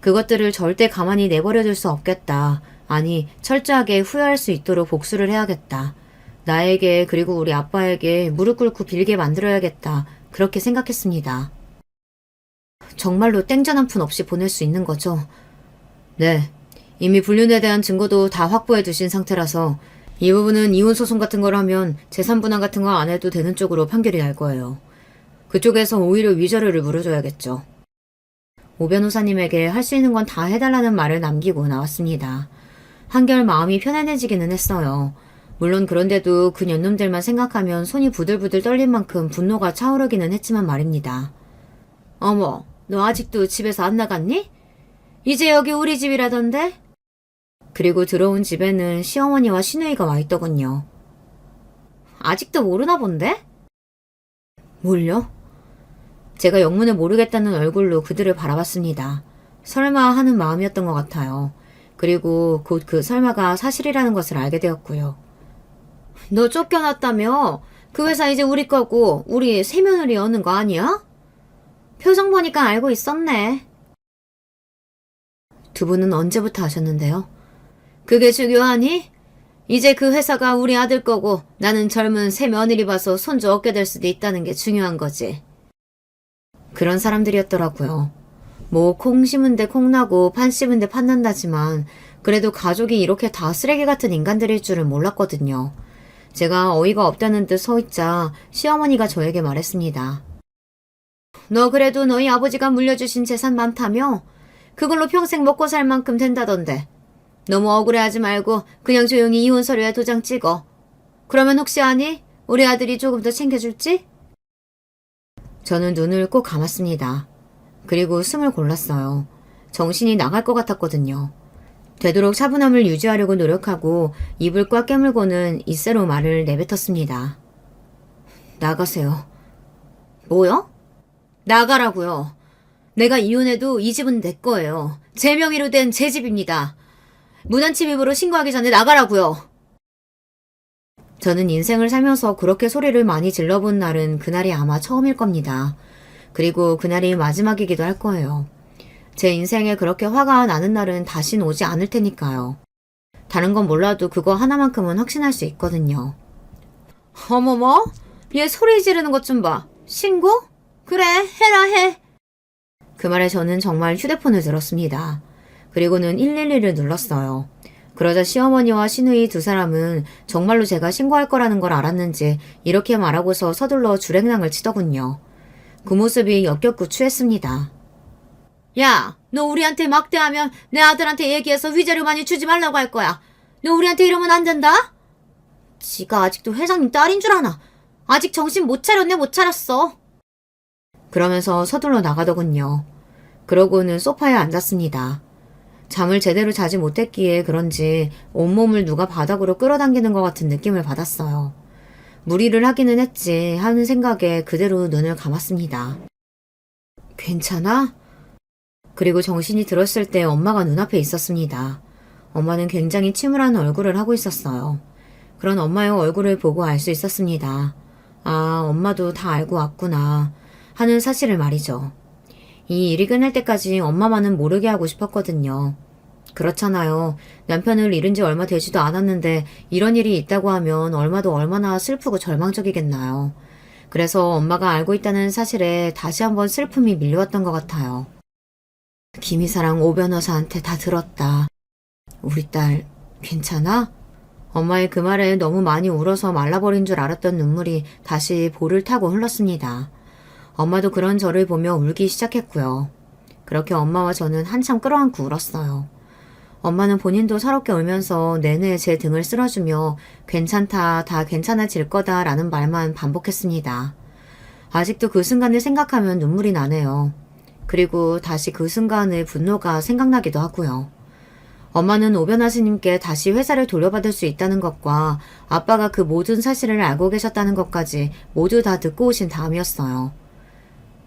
그것들을 절대 가만히 내버려둘 수 없겠다. 아니, 철저하게 후회할 수 있도록 복수를 해야겠다. 나에게 그리고 우리 아빠에게 무릎 꿇고 빌게 만들어야겠다. 그렇게 생각했습니다. 정말로 땡전 한 푼 없이 보낼 수 있는 거죠? 네. 이미 불륜에 대한 증거도 다 확보해 두신 상태라서 이 부분은 이혼 소송 같은 걸 하면 재산 분할 같은 거 안 해도 되는 쪽으로 판결이 날 거예요. 그쪽에서 오히려 위자료를 물어줘야겠죠. 오 변호사님에게 할 수 있는 건 다 해달라는 말을 남기고 나왔습니다. 한결 마음이 편안해지기는 했어요. 물론 그런데도 그 년놈들만 생각하면 손이 부들부들 떨릴 만큼 분노가 차오르기는 했지만 말입니다. 어머, 너 아직도 집에서 안 나갔니? 이제 여기 우리 집이라던데? 그리고 들어온 집에는 시어머니와 시누이가 와 있더군요. 아직도 모르나 본데? 뭘요? 제가 영문을 모르겠다는 얼굴로 그들을 바라봤습니다. 설마 하는 마음이었던 것 같아요. 그리고 곧 그 설마가 사실이라는 것을 알게 되었고요. 너 쫓겨났다며? 그 회사 이제 우리 거고 우리 세며느리 여는 거 아니야? 표정 보니까 알고 있었네. 두 분은 언제부터 하셨는데요? 그게 중요하니? 이제 그 회사가 우리 아들 거고 나는 젊은 새 며느리 봐서 손주 얻게 될 수도 있다는 게 중요한 거지. 그런 사람들이었더라고요. 뭐 콩 심은 데 콩 나고 판 씹은 데 판 난다지만 그래도 가족이 이렇게 다 쓰레기 같은 인간들일 줄은 몰랐거든요. 제가 어이가 없다는 듯 서있자 시어머니가 저에게 말했습니다. 너 그래도 너희 아버지가 물려주신 재산 많다며? 그걸로 평생 먹고 살 만큼 된다던데. 너무 억울해하지 말고 그냥 조용히 이혼 서류에 도장 찍어. 그러면 혹시 아니? 우리 아들이 조금 더 챙겨줄지? 저는 눈을 꼭 감았습니다. 그리고 숨을 골랐어요. 정신이 나갈 것 같았거든요. 되도록 차분함을 유지하려고 노력하고 입을 꽉 깨물고는 이새로 말을 내뱉었습니다. 나가세요. 뭐요? 나가라고요. 내가 이혼해도 이 집은 내 거예요. 제 명의로 된 제 집입니다. 무단침입으로 신고하기 전에 나가라고요. 저는 인생을 살면서 그렇게 소리를 많이 질러본 날은 그날이 아마 처음일 겁니다. 그리고 그날이 마지막이기도 할 거예요. 제 인생에 그렇게 화가 나는 날은 다신 오지 않을 테니까요. 다른 건 몰라도 그거 하나만큼은 확신할 수 있거든요. 어머머, 얘 소리 지르는 것 좀 봐. 신고? 그래, 해라 해. 그 말에 저는 정말 휴대폰을 들었습니다. 그리고는 112를 눌렀어요. 그러자 시어머니와 시누이 두 사람은 정말로 제가 신고할 거라는 걸 알았는지 이렇게 말하고서 서둘러 줄행랑을 치더군요. 그 모습이 역겹고 추했습니다. 야, 너 우리한테 막대하면 내 아들한테 얘기해서 위자료 많이 주지 말라고 할 거야. 너 우리한테 이러면 안 된다? 지가 아직도 회장님 딸인 줄 아나. 아직 정신 못 차렸네 못 차렸어. 그러면서 서둘러 나가더군요. 그러고는 소파에 앉았습니다. 잠을 제대로 자지 못했기에 그런지 온몸을 누가 바닥으로 끌어당기는 것 같은 느낌을 받았어요. 무리를 하기는 했지 하는 생각에 그대로 눈을 감았습니다. 괜찮아? 그리고 정신이 들었을 때 엄마가 눈앞에 있었습니다. 엄마는 굉장히 침울한 얼굴을 하고 있었어요. 그런 엄마의 얼굴을 보고 알 수 있었습니다. 아, 엄마도 다 알고 왔구나 하는 사실을 말이죠. 이 일이 끝날 때까지 엄마만은 모르게 하고 싶었거든요. 그렇잖아요. 남편을 잃은 지 얼마 되지도 않았는데 이런 일이 있다고 하면 얼마나 슬프고 절망적이겠나요. 그래서 엄마가 알고 있다는 사실에 다시 한번 슬픔이 밀려왔던 것 같아요. 김이사랑 오 변호사한테 다 들었다. 우리 딸 괜찮아? 엄마의 그 말에 너무 많이 울어서 말라버린 줄 알았던 눈물이 다시 볼을 타고 흘렀습니다. 엄마도 그런 저를 보며 울기 시작했고요. 그렇게 엄마와 저는 한참 끌어안고 울었어요. 엄마는 본인도 서럽게 울면서 내내 제 등을 쓸어주며 괜찮다, 다 괜찮아질 거다 라는 말만 반복했습니다. 아직도 그 순간을 생각하면 눈물이 나네요. 그리고 다시 그 순간의 분노가 생각나기도 하고요. 엄마는 오변화 스님께 다시 회사를 돌려받을 수 있다는 것과 아빠가 그 모든 사실을 알고 계셨다는 것까지 모두 다 듣고 오신 다음이었어요.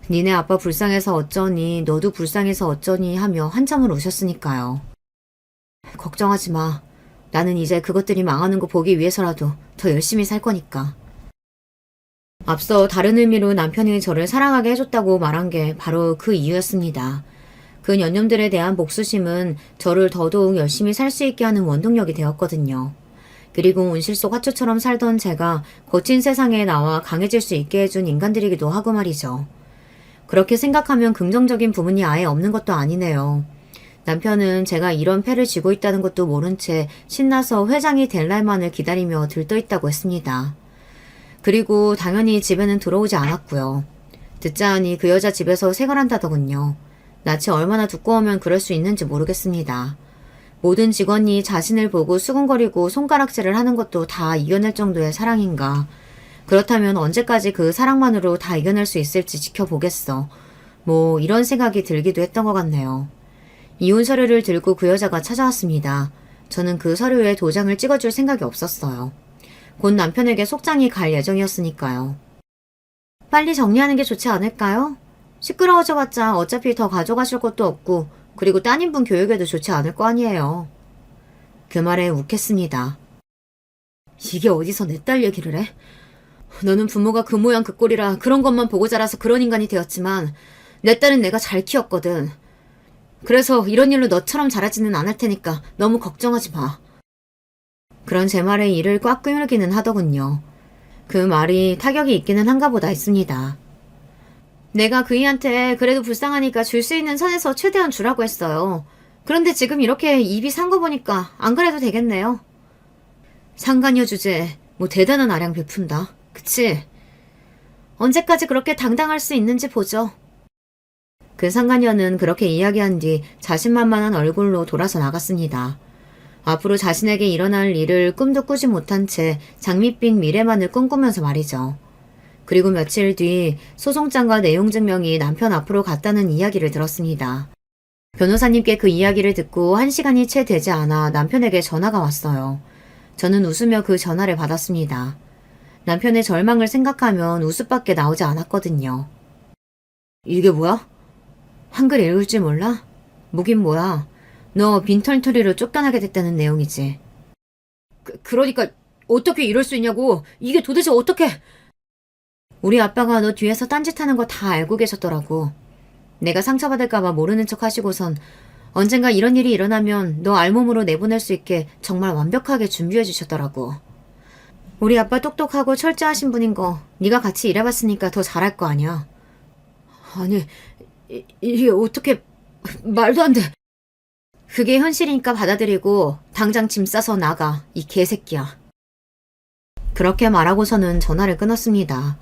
니네 아빠 불쌍해서 어쩌니 너도 불쌍해서 어쩌니 하며 한참을 우셨으니까요. 걱정하지 마. 나는 이제 그것들이 망하는 거 보기 위해서라도 더 열심히 살 거니까. 앞서 다른 의미로 남편이 저를 사랑하게 해줬다고 말한 게 바로 그 이유였습니다. 그 년념들에 대한 복수심은 저를 더더욱 열심히 살 수 있게 하는 원동력이 되었거든요. 그리고 온실 속 화초처럼 살던 제가 거친 세상에 나와 강해질 수 있게 해준 인간들이기도 하고 말이죠. 그렇게 생각하면 긍정적인 부분이 아예 없는 것도 아니네요. 남편은 제가 이런 패를 쥐고 있다는 것도 모른 채 신나서 회장이 될 날만을 기다리며 들떠있다고 했습니다. 그리고 당연히 집에는 들어오지 않았고요. 듣자 하니 그 여자 집에서 생활한다더군요. 낯이 얼마나 두꺼우면 그럴 수 있는지 모르겠습니다. 모든 직원이 자신을 보고 수근거리고 손가락질을 하는 것도 다 이겨낼 정도의 사랑인가. 그렇다면 언제까지 그 사랑만으로 다 이겨낼 수 있을지 지켜보겠어. 뭐 이런 생각이 들기도 했던 것 같네요. 이혼 서류를 들고 그 여자가 찾아왔습니다. 저는 그 서류에 도장을 찍어줄 생각이 없었어요. 곧 남편에게 속장이 갈 예정이었으니까요. 빨리 정리하는 게 좋지 않을까요? 시끄러워져봤자 어차피 더 가져가실 것도 없고 그리고 따님분 교육에도 좋지 않을 거 아니에요. 그 말에 욱했습니다. 이게 어디서 내 딸 얘기를 해? 너는 부모가 그 모양 그 꼴이라 그런 것만 보고 자라서 그런 인간이 되었지만 내 딸은 내가 잘 키웠거든. 그래서 이런 일로 너처럼 자라지는 않을 테니까 너무 걱정하지 마. 그런 제 말에 이를 꽉 꿰물기는 하더군요. 그 말이 타격이 있기는 한가 보다 했습니다. 내가 그이한테 그래도 불쌍하니까 줄 수 있는 선에서 최대한 주라고 했어요. 그런데 지금 이렇게 입이 산 거 보니까 안 그래도 되겠네요. 상간녀 주제에 뭐 대단한 아량 베푼다. 그치? 언제까지 그렇게 당당할 수 있는지 보죠. 그 상간녀는 그렇게 이야기한 뒤 자신만만한 얼굴로 돌아서 나갔습니다. 앞으로 자신에게 일어날 일을 꿈도 꾸지 못한 채 장밋빛 미래만을 꿈꾸면서 말이죠. 그리고 며칠 뒤 소송장과 내용 증명이 남편 앞으로 갔다는 이야기를 들었습니다. 변호사님께 그 이야기를 듣고 1시간이 채 되지 않아 남편에게 전화가 왔어요. 저는 웃으며 그 전화를 받았습니다. 남편의 절망을 생각하면 웃음밖에 나오지 않았거든요. 이게 뭐야? 한글 읽을 줄 몰라? 뭐긴 뭐야. 너 빈털터리로 쫓겨나게 됐다는 내용이지. 그러니까 어떻게 이럴 수 있냐고. 이게 도대체 어떻게... 우리 아빠가 너 뒤에서 딴짓하는 거 다 알고 계셨더라고. 내가 상처받을까봐 모르는 척 하시고선 언젠가 이런 일이 일어나면 너 알몸으로 내보낼 수 있게 정말 완벽하게 준비해 주셨더라고. 우리 아빠 똑똑하고 철저하신 분인 거 네가 같이 일해봤으니까 더 잘할 거 아니야. 아니, 이게 어떻게... 말도 안 돼. 그게 현실이니까 받아들이고 당장 짐 싸서 나가, 이 개새끼야. 그렇게 말하고서는 전화를 끊었습니다.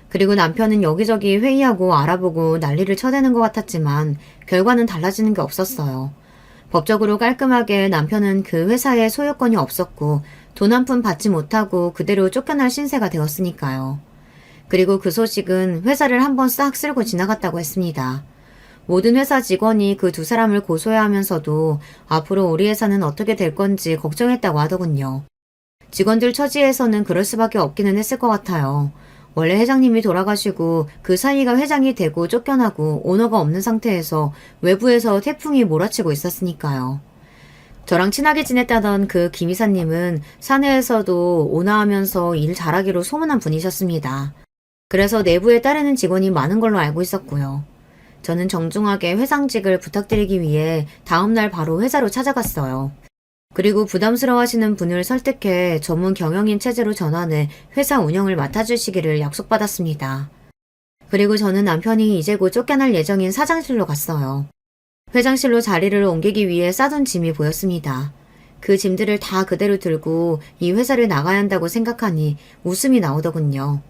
그리고 남편은 여기저기 회의하고 알아보고 난리를 쳐대는 것 같았지만 결과는 달라지는 게 없었어요. 법적으로 깔끔하게 남편은 그 회사에 소유권이 없었고 돈 한 푼 받지 못하고 그대로 쫓겨날 신세가 되었으니까요. 그리고 그 소식은 회사를 한번 싹 쓸고 지나갔다고 했습니다. 모든 회사 직원이 그 두 사람을 고소해야 하면서도 앞으로 우리 회사는 어떻게 될 건지 걱정했다고 하더군요. 직원들 처지에서는 그럴 수밖에 없기는 했을 것 같아요. 원래 회장님이 돌아가시고 그 사이가 회장이 되고 쫓겨나고 오너가 없는 상태에서 외부에서 태풍이 몰아치고 있었으니까요. 저랑 친하게 지냈다던 그 김 이사님은 사내에서도 온화하면서 일 잘하기로 소문난 분이셨습니다. 그래서 내부에 따르는 직원이 많은 걸로 알고 있었고요. 저는 정중하게 회상직을 부탁드리기 위해 다음날 바로 회사로 찾아갔어요. 그리고 부담스러워하시는 분을 설득해 전문 경영인 체제로 전환해 회사 운영을 맡아주시기를 약속받았습니다. 그리고 저는 남편이 이제 곧 쫓겨날 예정인 사장실로 갔어요. 회장실로 자리를 옮기기 위해 싸둔 짐이 보였습니다. 그 짐들을 다 그대로 들고 이 회사를 나가야 한다고 생각하니 웃음이 나오더군요.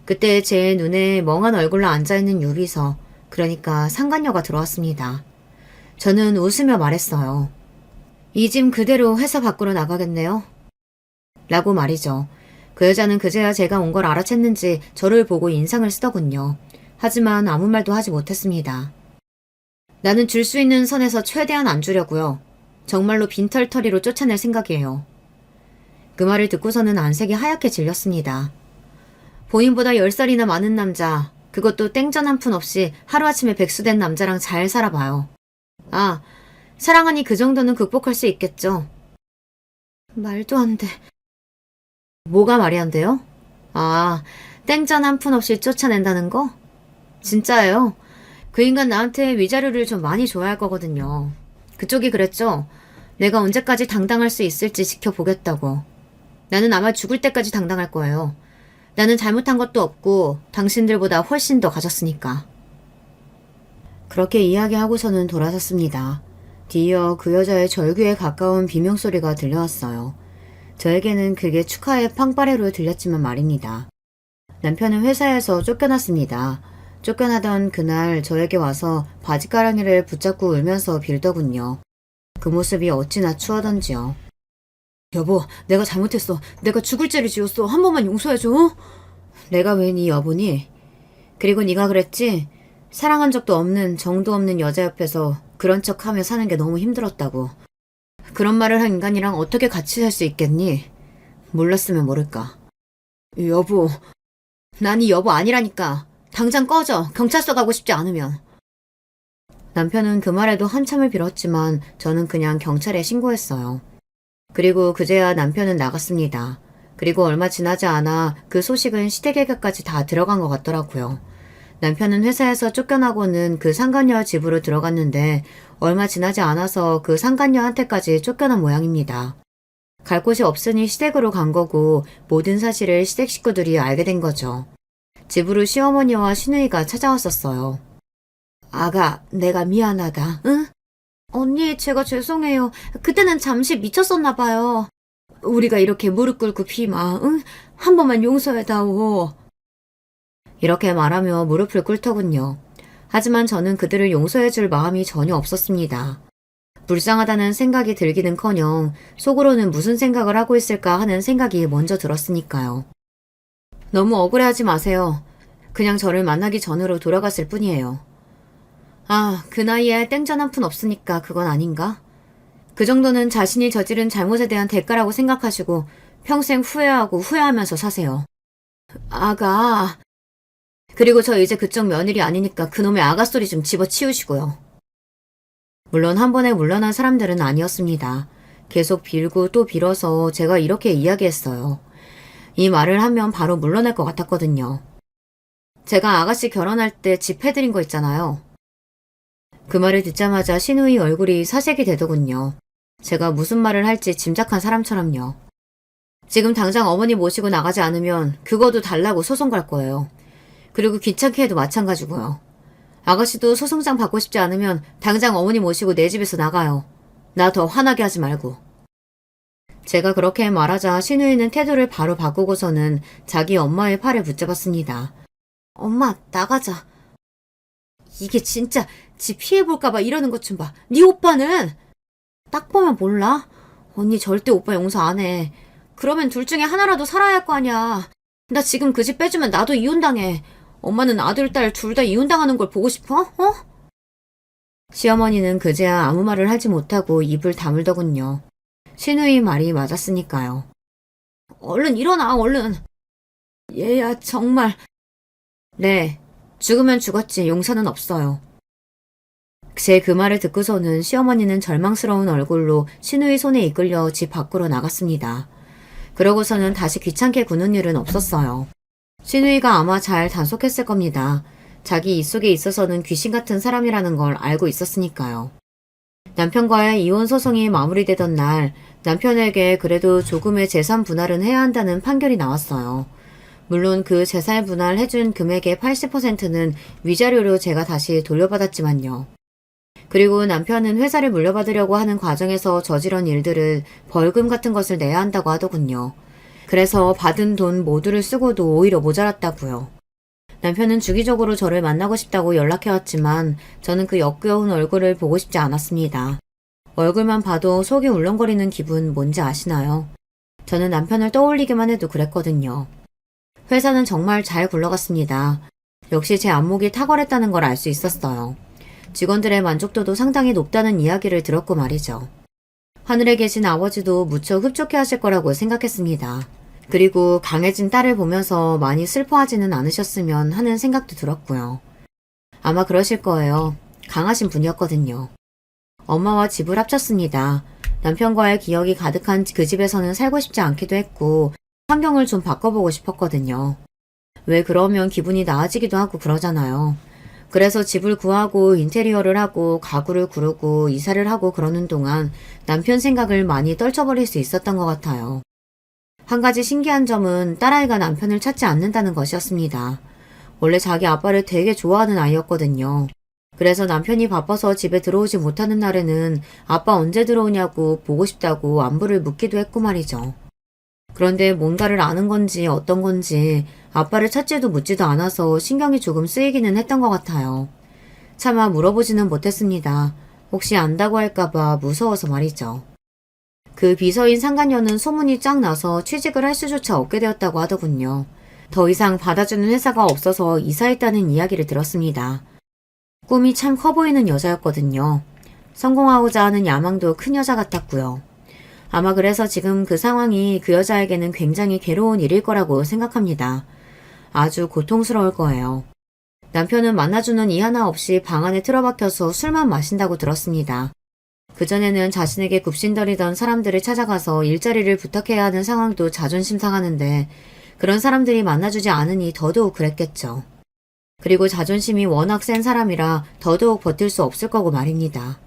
그때 제 눈에 멍한 얼굴로 앉아있는 유비서, 그러니까 상간녀가 들어왔습니다. 저는 웃으며 말했어요. 이 짐 그대로 회사 밖으로 나가겠네요. 라고 말이죠. 그 여자는 그제야 제가 온 걸 알아챘는지 저를 보고 인상을 쓰더군요. 하지만 아무 말도 하지 못했습니다. 나는 줄 수 있는 선에서 최대한 안 주려고요. 정말로 빈털터리로 쫓아낼 생각이에요. 그 말을 듣고서는 안색이 하얗게 질렸습니다. 본인보다 10살이나 많은 남자, 그것도 땡전 한 푼 없이 하루아침에 백수된 남자랑 잘 살아봐요. 아, 사랑하니 그 정도는 극복할 수 있겠죠. 말도 안 돼. 뭐가 말이 안 돼요? 아, 땡전 한 푼 없이 쫓아낸다는 거? 진짜예요. 그 인간 나한테 위자료를 좀 많이 줘야 할 거거든요. 그쪽이 그랬죠? 내가 언제까지 당당할 수 있을지 지켜보겠다고. 나는 아마 죽을 때까지 당당할 거예요. 나는 잘못한 것도 없고 당신들보다 훨씬 더 가졌으니까. 그렇게 이야기하고서는 돌아섰습니다. 뒤이어 그 여자의 절규에 가까운 비명소리가 들려왔어요. 저에게는 그게 축하의 팡파레로 들렸지만 말입니다. 남편은 회사에서 쫓겨났습니다. 쫓겨나던 그날 저에게 와서 바지가랑이를 붙잡고 울면서 빌더군요. 그 모습이 어찌나 추하던지요. 여보, 내가 잘못했어. 내가 죽을 죄를 지었어. 한 번만 용서해줘. 내가 왜 네 여보니? 그리고 네가 그랬지? 사랑한 적도 없는 정도 없는 여자 옆에서 그런 척하며 사는 게 너무 힘들었다고. 그런 말을 한 인간이랑 어떻게 같이 살 수 있겠니? 몰랐으면 모를까. 여보, 난 이 여보 아니라니까. 당장 꺼져. 경찰서 가고 싶지 않으면. 남편은 그 말에도 한참을 빌었지만 저는 그냥 경찰에 신고했어요. 그리고 그제야 남편은 나갔습니다. 그리고 얼마 지나지 않아 그 소식은 시댁에게까지 다 들어간 것 같더라고요. 남편은 회사에서 쫓겨나고는 그 상간녀 집으로 들어갔는데 얼마 지나지 않아서 그 상간녀한테까지 쫓겨난 모양입니다. 갈 곳이 없으니 시댁으로 간 거고 모든 사실을 시댁 식구들이 알게 된 거죠. 집으로 시어머니와 시누이가 찾아왔었어요. 아가, 내가 미안하다, 응? 언니, 제가 죄송해요. 그때는 잠시 미쳤었나 봐요. 우리가 이렇게 무릎 꿇고 피마, 응? 한 번만 용서해다오. 이렇게 말하며 무릎을 꿇더군요. 하지만 저는 그들을 용서해줄 마음이 전혀 없었습니다. 불쌍하다는 생각이 들기는커녕 속으로는 무슨 생각을 하고 있을까 하는 생각이 먼저 들었으니까요. 너무 억울해하지 마세요. 그냥 저를 만나기 전으로 돌아갔을 뿐이에요. 아, 그 나이에 땡전 한 푼 없으니까 그건 아닌가? 그 정도는 자신이 저지른 잘못에 대한 대가라고 생각하시고 평생 후회하고 후회하면서 사세요. 아가... 그리고 저 이제 그쪽 며느리 아니니까 그놈의 아가 소리 좀 집어치우시고요. 물론 한 번에 물러난 사람들은 아니었습니다. 계속 빌고 또 빌어서 제가 이렇게 이야기했어요. 이 말을 하면 바로 물러날 것 같았거든요. 제가 아가씨 결혼할 때 집 해드린 거 있잖아요. 그 말을 듣자마자 시누이 얼굴이 사색이 되더군요. 제가 무슨 말을 할지 짐작한 사람처럼요. 지금 당장 어머니 모시고 나가지 않으면 그거도 달라고 소송 갈 거예요. 그리고 귀찮게 해도 마찬가지고요. 아가씨도 소송장 받고 싶지 않으면 당장 어머니 모시고 내 집에서 나가요. 나 더 화나게 하지 말고. 제가 그렇게 말하자 시누이는 태도를 바로 바꾸고서는 자기 엄마의 팔을 붙잡았습니다. 엄마, 나가자. 이게 진짜 지 피해볼까봐 이러는 것 좀 봐. 네 오빠는 딱 보면 몰라? 언니 절대 오빠 용서 안 해. 그러면 둘 중에 하나라도 살아야 할 거 아니야. 나 지금 그 집 빼주면 나도 이혼당해. 엄마는 아들, 딸 둘 다 이혼당하는 걸 보고 싶어? 어? 시어머니는 그제야 아무 말을 하지 못하고 입을 다물더군요. 시누이 말이 맞았으니까요. 얼른 일어나, 얼른. 얘야, 정말. 네, 죽으면 죽었지 용서는 없어요. 제 그 말을 듣고서는 시어머니는 절망스러운 얼굴로 시누이 손에 이끌려 집 밖으로 나갔습니다. 그러고서는 다시 귀찮게 구는 일은 없었어요. 시누이가 아마 잘 단속했을 겁니다. 자기 입속에 있어서는 귀신 같은 사람이라는 걸 알고 있었으니까요. 남편과의 이혼 소송이 마무리되던 날 남편에게 그래도 조금의 재산 분할은 해야 한다는 판결이 나왔어요. 물론 그 재산 분할해준 금액의 80%는 위자료로 제가 다시 돌려받았지만요. 그리고 남편은 회사를 물려받으려고 하는 과정에서 저지른 일들을 벌금 같은 것을 내야 한다고 하더군요. 그래서 받은 돈 모두를 쓰고도 오히려 모자랐다고요. 남편은 주기적으로 저를 만나고 싶다고 연락해왔지만 저는 그 역겨운 얼굴을 보고 싶지 않았습니다. 얼굴만 봐도 속이 울렁거리는 기분 뭔지 아시나요? 저는 남편을 떠올리기만 해도 그랬거든요. 회사는 정말 잘 굴러갔습니다. 역시 제 안목이 탁월했다는 걸 알 수 있었어요. 직원들의 만족도도 상당히 높다는 이야기를 들었고 말이죠. 하늘에 계신 아버지도 무척 흡족해 하실 거라고 생각했습니다. 그리고 강해진 딸을 보면서 많이 슬퍼하지는 않으셨으면 하는 생각도 들었고요. 아마 그러실 거예요. 강하신 분이었거든요. 엄마와 집을 합쳤습니다. 남편과의 기억이 가득한 그 집에서는 살고 싶지 않기도 했고 환경을 좀 바꿔보고 싶었거든요. 왜 그러면 기분이 나아지기도 하고 그러잖아요. 그래서 집을 구하고 인테리어를 하고 가구를 구르고 이사를 하고 그러는 동안 남편 생각을 많이 떨쳐버릴 수 있었던 것 같아요. 한 가지 신기한 점은 딸아이가 남편을 찾지 않는다는 것이었습니다. 원래 자기 아빠를 되게 좋아하는 아이였거든요. 그래서 남편이 바빠서 집에 들어오지 못하는 날에는 아빠 언제 들어오냐고 보고 싶다고 안부를 묻기도 했고 말이죠. 그런데 뭔가를 아는 건지 어떤 건지 아빠를 찾지도 묻지도 않아서 신경이 조금 쓰이기는 했던 것 같아요. 차마 물어보지는 못했습니다. 혹시 안다고 할까봐 무서워서 말이죠. 그 비서인 상간녀는 소문이 쫙 나서 취직을 할 수조차 없게 되었다고 하더군요. 더 이상 받아주는 회사가 없어서 이사했다는 이야기를 들었습니다. 꿈이 참 커 보이는 여자였거든요. 성공하고자 하는 야망도 큰 여자 같았고요. 아마 그래서 지금 그 상황이 그 여자에게는 굉장히 괴로운 일일 거라고 생각합니다. 아주 고통스러울 거예요. 남편은 만나주는 이 하나 없이 방 안에 틀어박혀서 술만 마신다고 들었습니다. 그전에는 자신에게 굽신거리던 사람들을 찾아가서 일자리를 부탁해야 하는 상황도 자존심 상하는데 그런 사람들이 만나주지 않으니 더더욱 그랬겠죠. 그리고 자존심이 워낙 센 사람이라 더더욱 버틸 수 없을 거고 말입니다.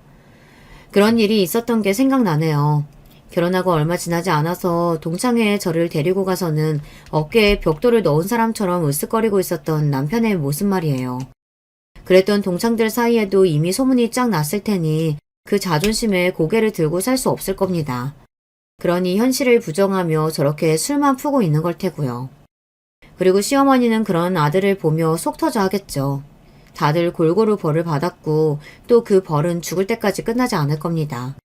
그런 일이 있었던 게 생각나네요. 결혼하고 얼마 지나지 않아서 동창회에 저를 데리고 가서는 어깨에 벽돌을 넣은 사람처럼 으쓱거리고 있었던 남편의 모습 말이에요. 그랬던 동창들 사이에도 이미 소문이 쫙 났을 테니 그 자존심에 고개를 들고 살 수 없을 겁니다. 그러니 현실을 부정하며 저렇게 술만 푸고 있는 걸 테고요. 그리고 시어머니는 그런 아들을 보며 속 터져 하겠죠. 다들 골고루 벌을 받았고 또 그 벌은 죽을 때까지 끝나지 않을 겁니다.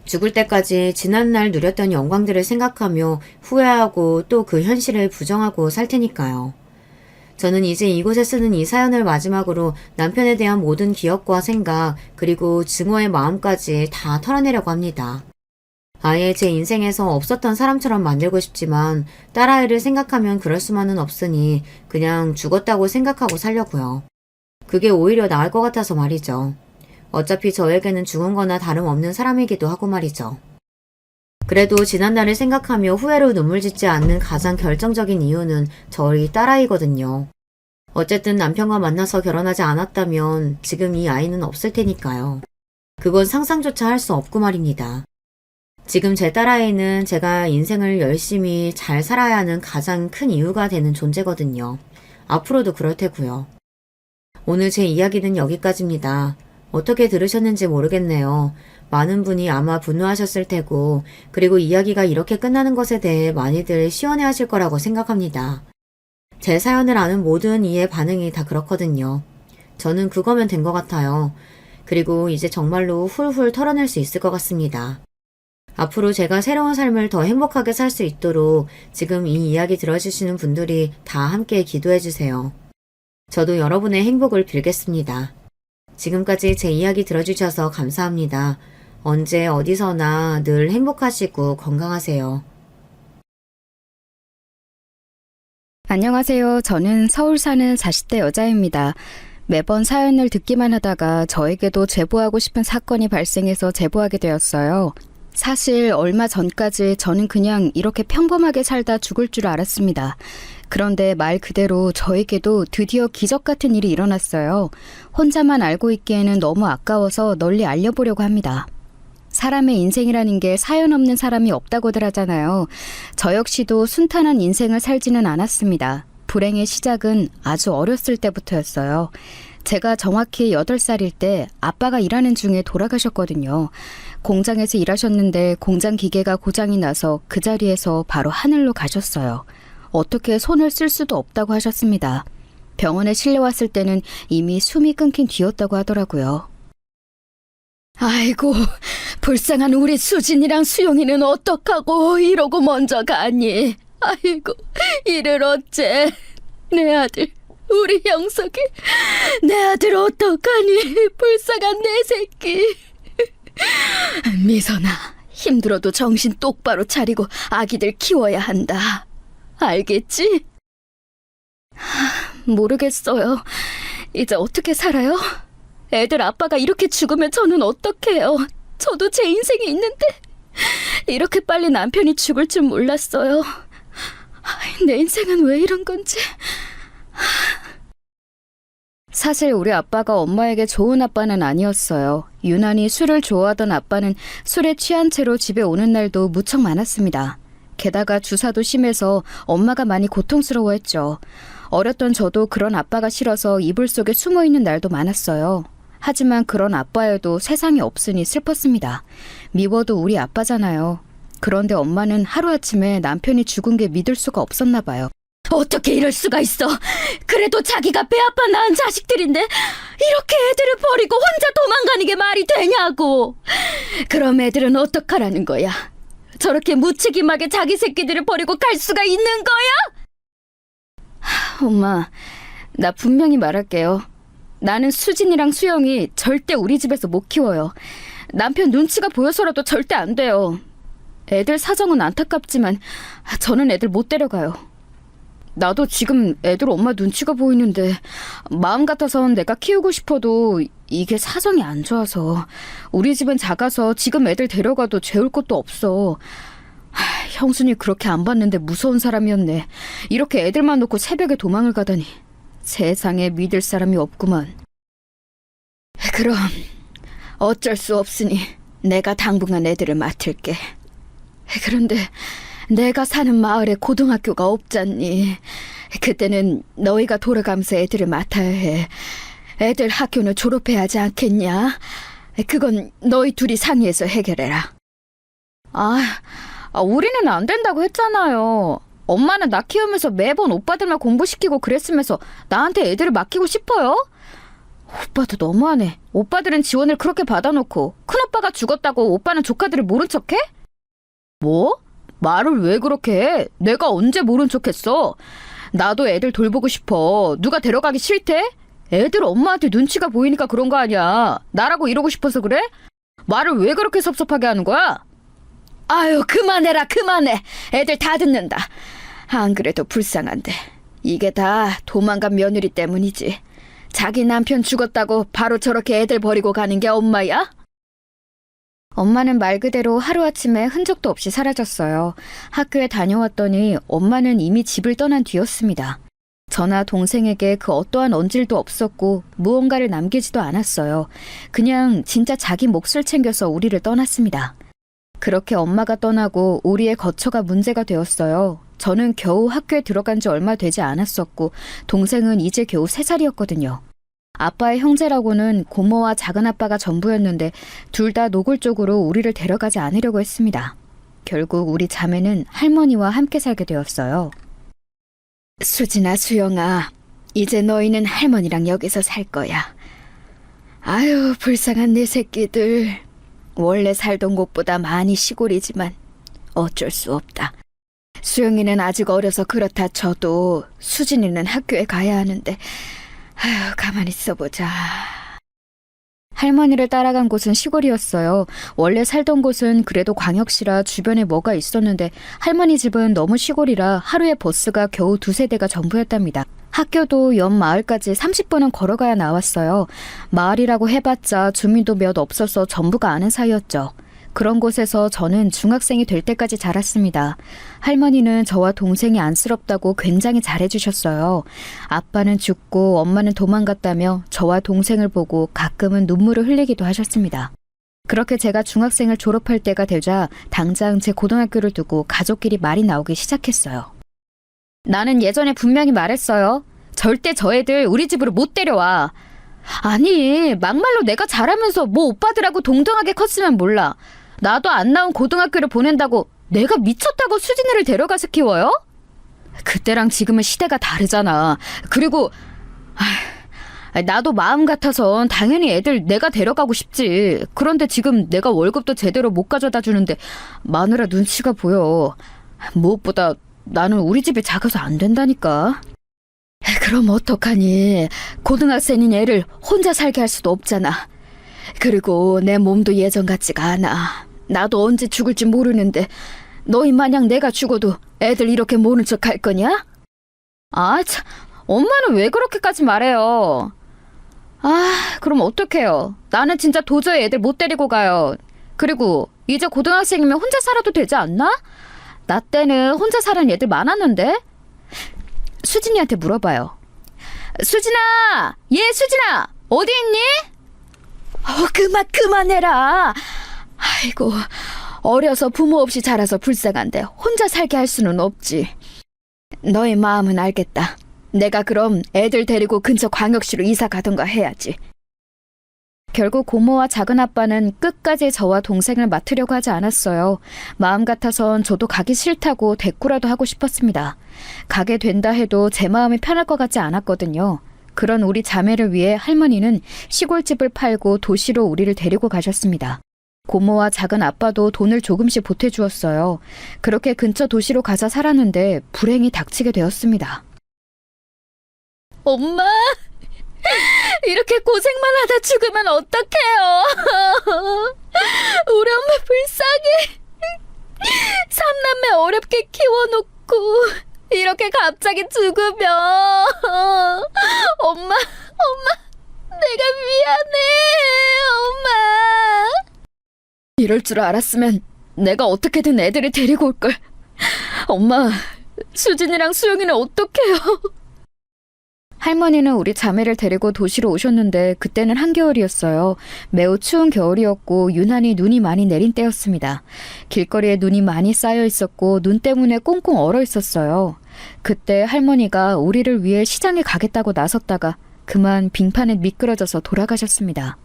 죽을 때까지 지난날 누렸던 영광들을 생각하며 후회하고 또 그 현실을 부정하고 살 테니까요. 저는 이제 이곳에 쓰는 이 사연을 마지막으로 남편에 대한 모든 기억과 생각 그리고 증오의 마음까지 다 털어내려고 합니다. 아예 제 인생에서 없었던 사람처럼 만들고 싶지만 딸아이를 생각하면 그럴 수만은 없으니 그냥 죽었다고 생각하고 살려고요. 그게 오히려 나을 것 같아서 말이죠. 어차피 저에게는 죽은 거나 다름없는 사람이기도 하고 말이죠. 그래도 지난날을 생각하며 후회로 눈물 짓지 않는 가장 결정적인 이유는 저희 딸아이거든요. 어쨌든 남편과 만나서 결혼하지 않았다면 지금 이 아이는 없을 테니까요. 그건 상상조차 할 수 없고 말입니다. 지금 제 딸아이는 제가 인생을 열심히 잘 살아야 하는 가장 큰 이유가 되는 존재거든요. 앞으로도 그럴 테고요. 오늘 제 이야기는 여기까지입니다. 어떻게 들으셨는지 모르겠네요. 많은 분이 아마 분노하셨을 테고 그리고 이야기가 이렇게 끝나는 것에 대해 많이들 시원해하실 거라고 생각합니다. 제 사연을 아는 모든 이의 반응이 다 그렇거든요. 저는 그거면 된 것 같아요. 그리고 이제 정말로 훌훌 털어낼 수 있을 것 같습니다. 앞으로 제가 새로운 삶을 더 행복하게 살 수 있도록 지금 이 이야기 들어주시는 분들이 다 함께 기도해주세요. 저도 여러분의 행복을 빌겠습니다. 지금까지 제 이야기 들어주셔서 감사합니다. 언제 어디서나 늘 행복하시고 건강하세요. 안녕하세요. 저는 서울 사는 40대 여자입니다. 매번 사연을 듣기만 하다가 저에게도 제보하고 싶은 사건이 발생해서 제보하게 되었어요. 사실 얼마 전까지 저는 그냥 이렇게 평범하게 살다 죽을 줄 알았습니다. 그런데 말 그대로 저에게도 드디어 기적 같은 일이 일어났어요. 혼자만 알고 있기에는 너무 아까워서 널리 알려보려고 합니다. 사람의 인생이라는 게 사연 없는 사람이 없다고들 하잖아요. 저 역시도 순탄한 인생을 살지는 않았습니다. 불행의 시작은 아주 어렸을 때부터였어요. 제가 정확히 8살일 때 아빠가 일하는 중에 돌아가셨거든요. 공장에서 일하셨는데 공장 기계가 고장이 나서 그 자리에서 바로 하늘로 가셨어요. 어떻게 손을 쓸 수도 없다고 하셨습니다. 병원에 실려왔을 때는 이미 숨이 끊긴 뒤였다고 하더라고요. 아이고, 불쌍한 우리 수진이랑 수영이는 어떡하고 이러고 먼저 가니. 아이고, 이를 어째. 내 아들, 우리 영석이. 내 아들 어떡하니. 불쌍한 내 새끼. 미선아, 힘들어도 정신 똑바로 차리고 아기들 키워야 한다. 알겠지? 모르겠어요. 이제 어떻게 살아요? 애들 아빠가 이렇게 죽으면 저는 어떡해요? 저도 제 인생이 있는데 이렇게 빨리 남편이 죽을 줄 몰랐어요. 내 인생은 왜 이런 건지. 사실 우리 아빠가 엄마에게 좋은 아빠는 아니었어요. 유난히 술을 좋아하던 아빠는 술에 취한 채로 집에 오는 날도 무척 많았습니다. 게다가 주사도 심해서 엄마가 많이 고통스러워했죠. 어렸던 저도 그런 아빠가 싫어서 이불 속에 숨어있는 날도 많았어요. 하지만 그런 아빠에도 세상에 없으니 슬펐습니다. 미워도 우리 아빠잖아요. 그런데 엄마는 하루아침에 남편이 죽은 게 믿을 수가 없었나 봐요. 어떻게 이럴 수가 있어? 그래도 자기가 배아파 낳은 자식들인데 이렇게 애들을 버리고 혼자 도망가는 게 말이 되냐고. 그럼 애들은 어떡하라는 거야? 저렇게 무책임하게 자기 새끼들을 버리고 갈 수가 있는 거야? 엄마, 나 분명히 말할게요. 나는 수진이랑 수영이 절대 우리 집에서 못 키워요. 남편 눈치가 보여서라도 절대 안 돼요. 애들 사정은 안타깝지만 저는 애들 못 데려가요. 나도 지금 애들 엄마 눈치가 보이는데 마음 같아선 내가 키우고 싶어도 이게 사정이 안 좋아서. 우리 집은 작아서 지금 애들 데려가도 재울 곳도 없어. 형순이 그렇게 안 봤는데 무서운 사람이었네. 이렇게 애들만 놓고 새벽에 도망을 가다니. 세상에 믿을 사람이 없구만. 그럼 어쩔 수 없으니 내가 당분간 애들을 맡을게. 그런데 내가 사는 마을에 고등학교가 없잖니. 그때는 너희가 돌아가면서 애들을 맡아야 해. 애들 학교는 졸업해야 하지 않겠냐? 그건 너희 둘이 상의해서 해결해라. 우리는 안 된다고 했잖아요. 엄마는 나 키우면서 매번 오빠들만 공부시키고 그랬으면서 나한테 애들을 맡기고 싶어요? 오빠도 너무하네. 오빠들은 지원을 그렇게 받아놓고 큰오빠가 죽었다고 오빠는 조카들을 모른 척해? 뭐? 말을 왜 그렇게 해? 내가 언제 모른 척했어? 나도 애들 돌보고 싶어. 누가 데려가기 싫대? 애들 엄마한테 눈치가 보이니까 그런 거 아니야. 나라고 이러고 싶어서 그래? 말을 왜 그렇게 섭섭하게 하는 거야? 아유, 그만해라, 그만해. 애들 다 듣는다. 안 그래도 불쌍한데 이게 다 도망간 며느리 때문이지. 자기 남편 죽었다고 바로 저렇게 애들 버리고 가는 게 엄마야? 엄마는 말 그대로 하루아침에 흔적도 없이 사라졌어요. 학교에 다녀왔더니 엄마는 이미 집을 떠난 뒤였습니다. 저나 동생에게 그 어떠한 언질도 없었고 무언가를 남기지도 않았어요. 그냥 진짜 자기 몫을 챙겨서 우리를 떠났습니다. 그렇게 엄마가 떠나고 우리의 거처가 문제가 되었어요. 저는 겨우 학교에 들어간 지 얼마 되지 않았었고 동생은 이제 겨우 3살이었거든요. 아빠의 형제라고는 고모와 작은아빠가 전부였는데 둘 다 노골적으로 우리를 데려가지 않으려고 했습니다. 결국 우리 자매는 할머니와 함께 살게 되었어요. 수진아, 수영아, 이제 너희는 할머니랑 여기서 살 거야. 아유, 불쌍한 내 새끼들. 원래 살던 곳보다 많이 시골이지만 어쩔 수 없다. 수영이는 아직 어려서 그렇다 쳐도 수진이는 학교에 가야 하는데 아휴, 가만히 있어보자. 할머니를 따라간 곳은 시골이었어요. 원래 살던 곳은 그래도 광역시라 주변에 뭐가 있었는데 할머니 집은 너무 시골이라 하루에 버스가 겨우 2-3대가 전부였답니다. 학교도 옆 마을까지 30분은 걸어가야 나왔어요. 마을이라고 해봤자 주민도 몇 없어서 전부가 아는 사이였죠. 그런 곳에서 저는 중학생이 될 때까지 자랐습니다. 할머니는 저와 동생이 안쓰럽다고 굉장히 잘해주셨어요. 아빠는 죽고 엄마는 도망갔다며 저와 동생을 보고 가끔은 눈물을 흘리기도 하셨습니다. 그렇게 제가 중학생을 졸업할 때가 되자 당장 제 고등학교를 두고 가족끼리 말이 나오기 시작했어요. 나는 예전에 분명히 말했어요. 절대 저 애들 우리 집으로 못 데려와. 아니, 막말로 내가 잘하면서 뭐 오빠들하고 동등하게 컸으면 몰라. 나도 안 나온 고등학교를 보낸다고 내가 미쳤다고 수진이를 데려가서 키워요? 그때랑 지금은 시대가 다르잖아. 그리고 나도 마음 같아선 당연히 애들 내가 데려가고 싶지. 그런데 지금 내가 월급도 제대로 못 가져다 주는데 마누라 눈치가 보여. 무엇보다 나는 우리 집이 작아서 안 된다니까. 그럼 어떡하니? 고등학생인 애를 혼자 살게 할 수도 없잖아. 그리고 내 몸도 예전 같지가 않아. 나도 언제 죽을지 모르는데 너희 마냥 내가 죽어도 애들 이렇게 모른 척 할 거냐? 아, 참, 엄마는 왜 그렇게까지 말해요? 그럼 어떡해요? 나는 진짜 도저히 애들 못 데리고 가요. 그리고 이제 고등학생이면 혼자 살아도 되지 않나? 나 때는 혼자 살은 애들 많았는데? 수진이한테 물어봐요. 수진아! 수진아! 어디 있니? 그만해라. 아이고, 어려서 부모 없이 자라서 불쌍한데 혼자 살게 할 수는 없지. 너의 마음은 알겠다. 내가 그럼 애들 데리고 근처 광역시로 이사 가던가 해야지. 결국 고모와 작은아빠는 끝까지 저와 동생을 맡으려고 하지 않았어요. 마음 같아선 저도 가기 싫다고 대꾸라도 하고 싶었습니다. 가게 된다 해도 제 마음이 편할 것 같지 않았거든요. 그런 우리 자매를 위해 할머니는 시골집을 팔고 도시로 우리를 데리고 가셨습니다. 고모와 작은아빠도 돈을 조금씩 보태주었어요. 그렇게 근처 도시로 가서 살았는데 불행이 닥치게 되었습니다. 엄마! 이렇게 고생만 하다 죽으면 어떡해요? 우리 엄마 불쌍해. 삼남매 어렵게 키워놓고 이렇게 갑자기 죽으면 엄마 내가 미안해. 엄마. 이럴 줄 알았으면 내가 어떻게든 애들을 데리고 올걸. 엄마, 수진이랑 수영이는 어떡해요? 할머니는 우리 자매를 데리고 도시로 오셨는데 그때는 한겨울이었어요. 매우 추운 겨울이었고 유난히 눈이 많이 내린 때였습니다. 길거리에 눈이 많이 쌓여 있었고 눈 때문에 꽁꽁 얼어 있었어요. 그때 할머니가 우리를 위해 시장에 가겠다고 나섰다가 그만 빙판에 미끄러져서 돌아가셨습니다.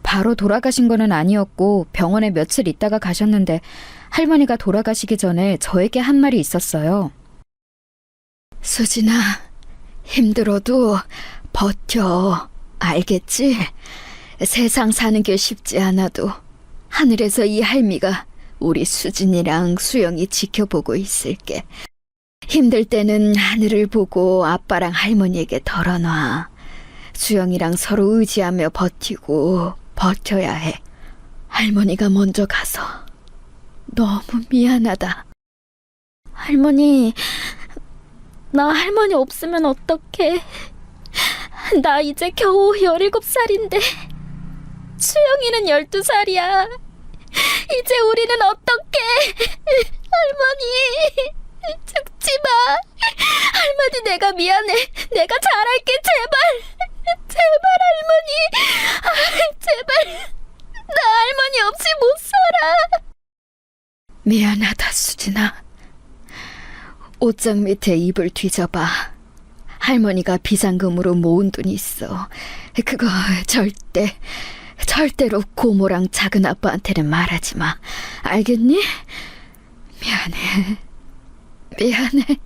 바로 돌아가신 거는 아니었고 병원에 며칠 있다가 가셨는데 할머니가 돌아가시기 전에 저에게 한 말이 있었어요. 수진아, 힘들어도 버텨. 알겠지? 세상 사는 게 쉽지 않아도 하늘에서 이 할미가 우리 수진이랑 수영이 지켜보고 있을게. 힘들 때는 하늘을 보고 아빠랑 할머니에게 덜어놔. 수영이랑 서로 의지하며 버티고 버텨야 해. 할머니가 먼저 가서 너무 미안하다. 할머니, 나 할머니 없으면 어떡해. 나 이제 겨우 17살인데 수영이는 12살이야. 이제 우리는 어떡해. 할머니, 죽지 마. 할머니, 내가 미안해. 내가 잘할게. 제발 할머니. 제발. 나 할머니 없이 못 살아. 미안하다, 수진아. 옷장 밑에 이불 뒤져봐. 할머니가 비상금으로 모은 돈이 있어. 그거 절대로 고모랑 작은 아빠한테는 말하지 마. 알겠니? 미안해.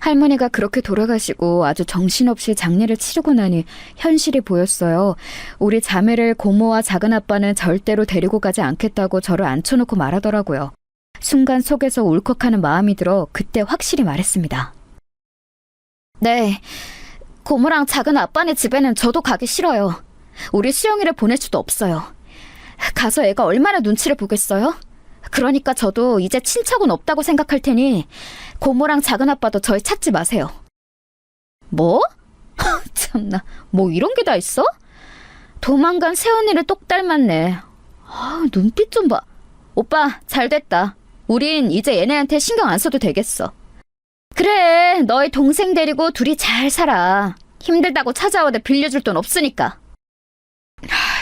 할머니가 그렇게 돌아가시고 아주 정신없이 장례를 치르고 나니 현실이 보였어요. 우리 자매를 고모와 작은아빠는 절대로 데리고 가지 않겠다고 저를 앉혀놓고 말하더라고요. 순간 속에서 울컥하는 마음이 들어 그때 확실히 말했습니다. 네, 고모랑 작은아빠네 집에는 저도 가기 싫어요. 우리 수영이를 보낼 수도 없어요. 가서 애가 얼마나 눈치를 보겠어요? 그러니까 저도 이제 친척은 없다고 생각할 테니 고모랑 작은아빠도 절 찾지 마세요. 뭐? 참나, 뭐 이런 게 다 있어? 도망간 새언니를 똑 닮았네. 아, 눈빛 좀 봐. 오빠, 잘 됐다. 우린 이제 얘네한테 신경 안 써도 되겠어. 그래, 너희 동생 데리고 둘이 잘 살아. 힘들다고 찾아와도 빌려줄 돈 없으니까.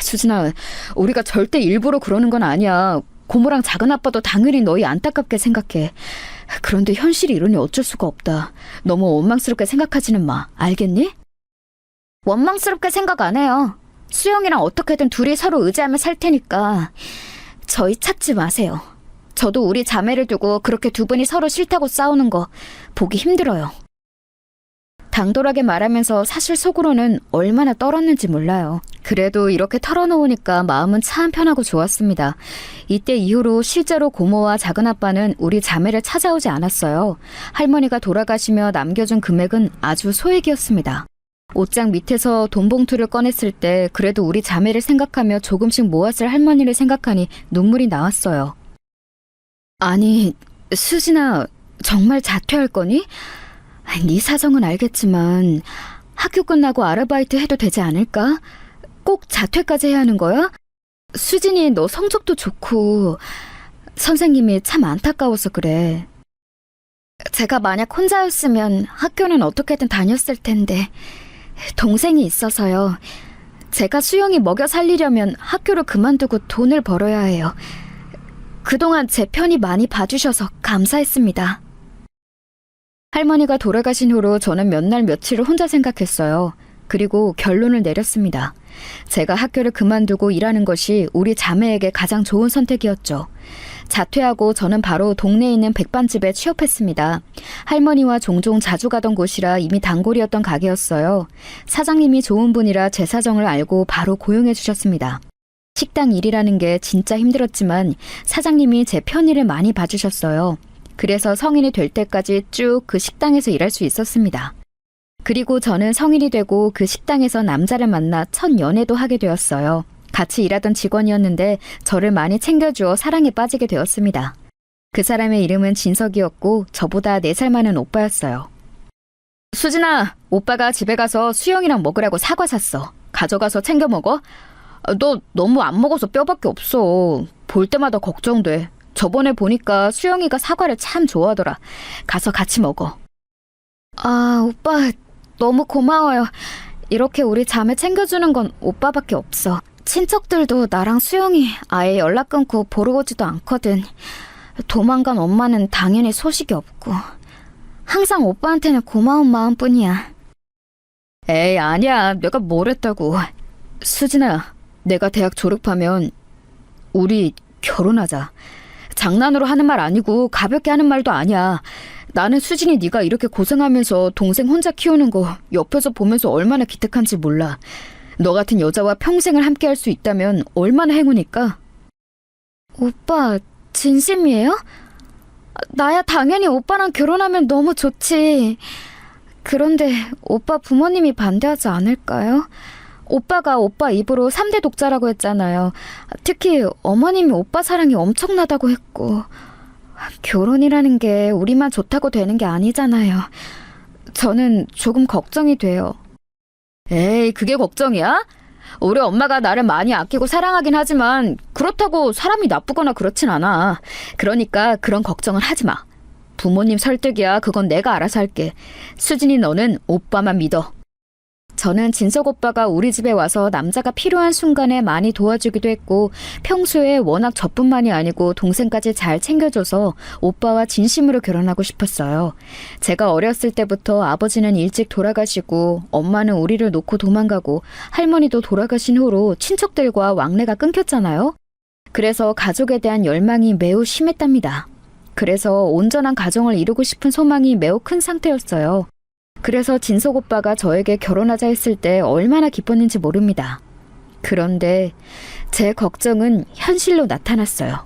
수진아, 우리가 절대 일부러 그러는 건 아니야. 고모랑 작은 아빠도 당연히 너희 안타깝게 생각해. 그런데 현실이 이러니 어쩔 수가 없다. 너무 원망스럽게 생각하지는 마. 알겠니? 원망스럽게 생각 안 해요. 수영이랑 어떻게든 둘이 서로 의지하며 살 테니까 저희 찾지 마세요. 저도 우리 자매를 두고 그렇게 두 분이 서로 싫다고 싸우는 거 보기 힘들어요. 당돌하게 말하면서 사실 속으로는 얼마나 떨었는지 몰라요. 그래도 이렇게 털어놓으니까 마음은 참 편하고 좋았습니다. 이때 이후로 실제로 고모와 작은아빠는 우리 자매를 찾아오지 않았어요. 할머니가 돌아가시며 남겨준 금액은 아주 소액이었습니다. 옷장 밑에서 돈 봉투를 꺼냈을 때 그래도 우리 자매를 생각하며 조금씩 모았을 할머니를 생각하니 눈물이 나왔어요. 아니, 수진아, 정말 자퇴할 거니? 네 사정은 알겠지만 학교 끝나고 아르바이트 해도 되지 않을까? 꼭 자퇴까지 해야 하는 거야? 수진이 너 성적도 좋고 선생님이 참 안타까워서 그래. 제가 만약 혼자였으면 학교는 어떻게든 다녔을 텐데 동생이 있어서요. 제가 수영이 먹여 살리려면 학교를 그만두고 돈을 벌어야 해요. 그동안 제 편이 많이 봐주셔서 감사했습니다. 할머니가 돌아가신 후로 저는 몇 날 며칠을 혼자 생각했어요. 그리고 결론을 내렸습니다. 제가 학교를 그만두고 일하는 것이 우리 자매에게 가장 좋은 선택이었죠. 자퇴하고 저는 바로 동네에 있는 백반집에 취업했습니다. 할머니와 종종 자주 가던 곳이라 이미 단골이었던 가게였어요. 사장님이 좋은 분이라 제 사정을 알고 바로 고용해 주셨습니다. 식당 일이라는 게 진짜 힘들었지만 사장님이 제 편의를 많이 봐주셨어요. 그래서 성인이 될 때까지 쭉 그 식당에서 일할 수 있었습니다. 그리고 저는 성인이 되고 그 식당에서 남자를 만나 첫 연애도 하게 되었어요. 같이 일하던 직원이었는데 저를 많이 챙겨주어 사랑에 빠지게 되었습니다. 그 사람의 이름은 진석이었고 저보다 4살 많은 오빠였어요. 수진아, 오빠가 집에 가서 수영이랑 먹으라고 사과 샀어. 가져가서 챙겨 먹어. 너 너무 안 먹어서 뼈밖에 없어. 볼 때마다 걱정돼. 저번에 보니까 수영이가 사과를 참 좋아하더라. 가서 같이 먹어. 아, 오빠 너무 고마워요. 이렇게 우리 자매 챙겨주는 건 오빠밖에 없어. 친척들도 나랑 수영이 아예 연락 끊고 보러 오지도 않거든. 도망간 엄마는 당연히 소식이 없고. 항상 오빠한테는 고마운 마음뿐이야. 에이, 아니야. 내가 뭘 했다고. 수진아, 내가 대학 졸업하면 우리 결혼하자. 장난으로 하는 말 아니고 가볍게 하는 말도 아니야. 나는 수진이 네가 이렇게 고생하면서 동생 혼자 키우는 거 옆에서 보면서 얼마나 기특한지 몰라. 너 같은 여자와 평생을 함께 할 수 있다면 얼마나 행운일까? 오빠, 진심이에요? 나야 당연히 오빠랑 결혼하면 너무 좋지. 그런데 오빠 부모님이 반대하지 않을까요? 오빠가 오빠 입으로 3대 독자라고 했잖아요. 특히 어머님이 오빠 사랑이 엄청나다고 했고. 결혼이라는 게 우리만 좋다고 되는 게 아니잖아요. 저는 조금 걱정이 돼요. 에이, 그게 걱정이야? 우리 엄마가 나를 많이 아끼고 사랑하긴 하지만 그렇다고 사람이 나쁘거나 그렇진 않아. 그러니까 그런 걱정은 하지 마. 부모님 설득이야. 그건 내가 알아서 할게. 수진이, 너는 오빠만 믿어. 저는 진석 오빠가 우리 집에 와서 남자가 필요한 순간에 많이 도와주기도 했고 평소에 워낙 저뿐만이 아니고 동생까지 잘 챙겨줘서 오빠와 진심으로 결혼하고 싶었어요. 제가 어렸을 때부터 아버지는 일찍 돌아가시고 엄마는 우리를 놓고 도망가고 할머니도 돌아가신 후로 친척들과 왕래가 끊겼잖아요. 그래서 가족에 대한 열망이 매우 심했답니다. 그래서 온전한 가정을 이루고 싶은 소망이 매우 큰 상태였어요. 그래서 진석 오빠가 저에게 결혼하자 했을 때 얼마나 기뻤는지 모릅니다. 그런데 제 걱정은 현실로 나타났어요.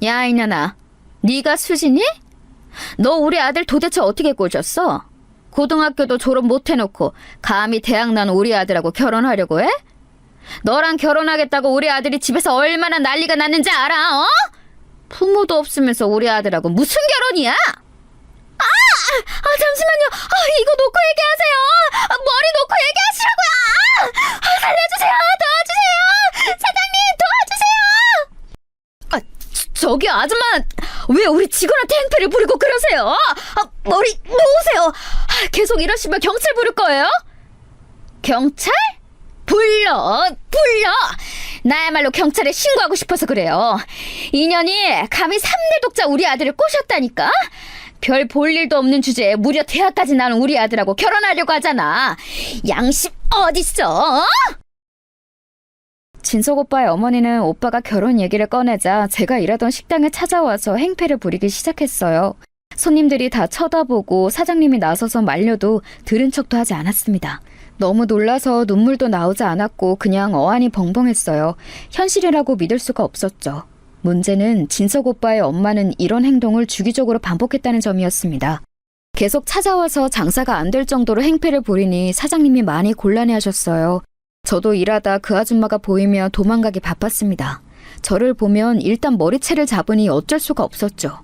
야, 이년아, 네가 수진이? 너 우리 아들 도대체 어떻게 꼬셨어? 고등학교도 졸업 못 해놓고 감히 대학 난 우리 아들하고 결혼하려고 해? 너랑 결혼하겠다고 우리 아들이 집에서 얼마나 난리가 났는지 알아, 어? 부모도 없으면서 우리 아들하고 무슨 결혼이야? 잠시만요. 이거 놓고 얘기하세요. 머리 놓고 얘기하시라고요. 살려주세요. 도와주세요. 사장님, 저기 아줌마, 왜 우리 직원한테 행패를 부리고 그러세요? 머리 놓으세요. 계속 이러시면 경찰 부를 거예요? 경찰? 불러. 나야말로 경찰에 신고하고 싶어서 그래요. 인연이 감히 3대 독자 우리 아들을 꼬셨다니까? 별 볼 일도 없는 주제에 무려 대학까지 나온 우리 아들하고 결혼하려고 하잖아. 양심 어딨어? 진석 오빠의 어머니는 오빠가 결혼 얘기를 꺼내자 제가 일하던 식당에 찾아와서 행패를 부리기 시작했어요. 손님들이 다 쳐다보고 사장님이 나서서 말려도 들은 척도 하지 않았습니다. 너무 놀라서 눈물도 나오지 않았고 그냥 어안이 벙벙했어요. 현실이라고 믿을 수가 없었죠. 문제는 진석 오빠의 엄마는 이런 행동을 주기적으로 반복했다는 점이었습니다. 계속 찾아와서 장사가 안 될 정도로 행패를 부리니 사장님이 많이 곤란해하셨어요. 저도 일하다 그 아줌마가 보이면 도망가기 바빴습니다. 저를 보면 일단 머리채를 잡으니 어쩔 수가 없었죠.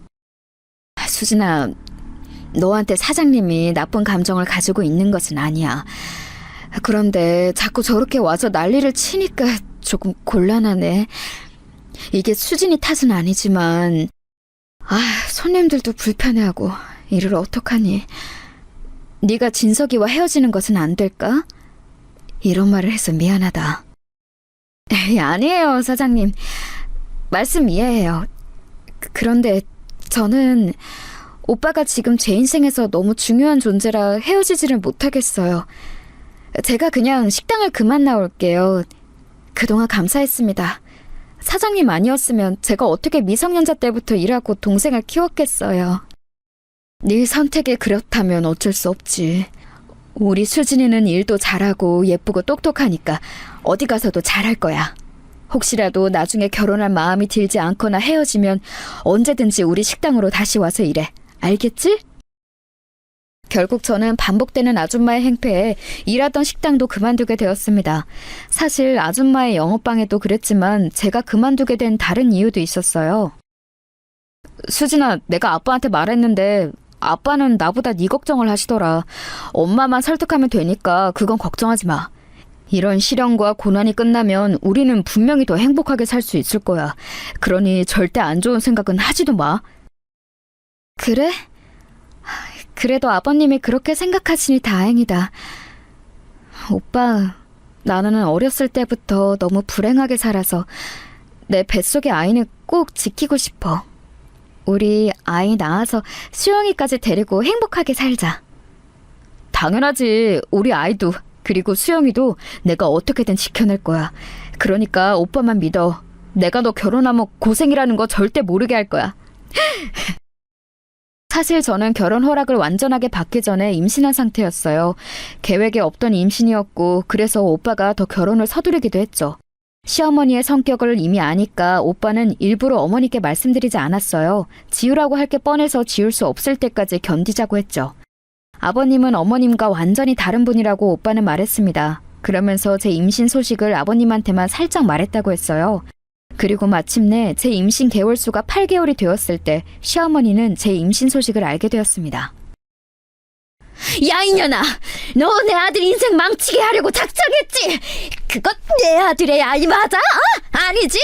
수진아, 너한테 사장님이 나쁜 감정을 가지고 있는 것은 아니야. 그런데 자꾸 저렇게 와서 난리를 치니까 조금 곤란하네. 이게 수진이 탓은 아니지만 손님들도 불편해하고 이를 어떡하니. 네가 진석이와 헤어지는 것은 안 될까? 이런 말을 해서 미안하다. 에이, 아니에요, 사장님. 말씀 이해해요. 그런데 저는 오빠가 지금 제 인생에서 너무 중요한 존재라 헤어지지를 못하겠어요. 제가 그냥 식당을 그만 나올게요. 그동안 감사했습니다. 사장님 아니었으면 제가 어떻게 미성년자 때부터 일하고 동생을 키웠겠어요. 네 선택이 그렇다면 어쩔 수 없지. 우리 수진이는 일도 잘하고 예쁘고 똑똑하니까 어디 가서도 잘할 거야. 혹시라도 나중에 결혼할 마음이 들지 않거나 헤어지면 언제든지 우리 식당으로 다시 와서 일해. 알겠지? 결국 저는 반복되는 아줌마의 행패에 일하던 식당도 그만두게 되었습니다. 사실 아줌마의 영업방해도 그랬지만 제가 그만두게 된 다른 이유도 있었어요. 수진아, 내가 아빠한테 말했는데 아빠는 나보다 네 걱정을 하시더라. 엄마만 설득하면 되니까 그건 걱정하지 마. 이런 시련과 고난이 끝나면 우리는 분명히 더 행복하게 살 수 있을 거야. 그러니 절대 안 좋은 생각은 하지도 마. 그래? 그래도 아버님이 그렇게 생각하시니 다행이다. 오빠, 나는 어렸을 때부터 너무 불행하게 살아서 내 뱃속의 아이는 꼭 지키고 싶어. 우리 아이 낳아서 수영이까지 데리고 행복하게 살자. 당연하지. 우리 아이도 그리고 수영이도 내가 어떻게든 지켜낼 거야. 그러니까 오빠만 믿어. 내가 너 결혼하면 고생이라는 거 절대 모르게 할 거야. 사실 저는 결혼 허락을 완전하게 받기 전에 임신한 상태였어요. 계획에 없던 임신이었고 그래서 오빠가 더 결혼을 서두르기도 했죠. 시어머니의 성격을 이미 아니까 오빠는 일부러 어머니께 말씀드리지 않았어요. 지우라고 할 게 뻔해서 지울 수 없을 때까지 견디자고 했죠. 아버님은 어머님과 완전히 다른 분이라고 오빠는 말했습니다. 그러면서 제 임신 소식을 아버님한테만 살짝 말했다고 했어요. 그리고 마침내 제 임신 개월수가 8개월이 되었을 때 시어머니는 제 임신 소식을 알게 되었습니다. 야, 이년아! 너 내 아들 인생 망치게 하려고 작정했지? 그것 내 아들의 아이 맞아? 아니지?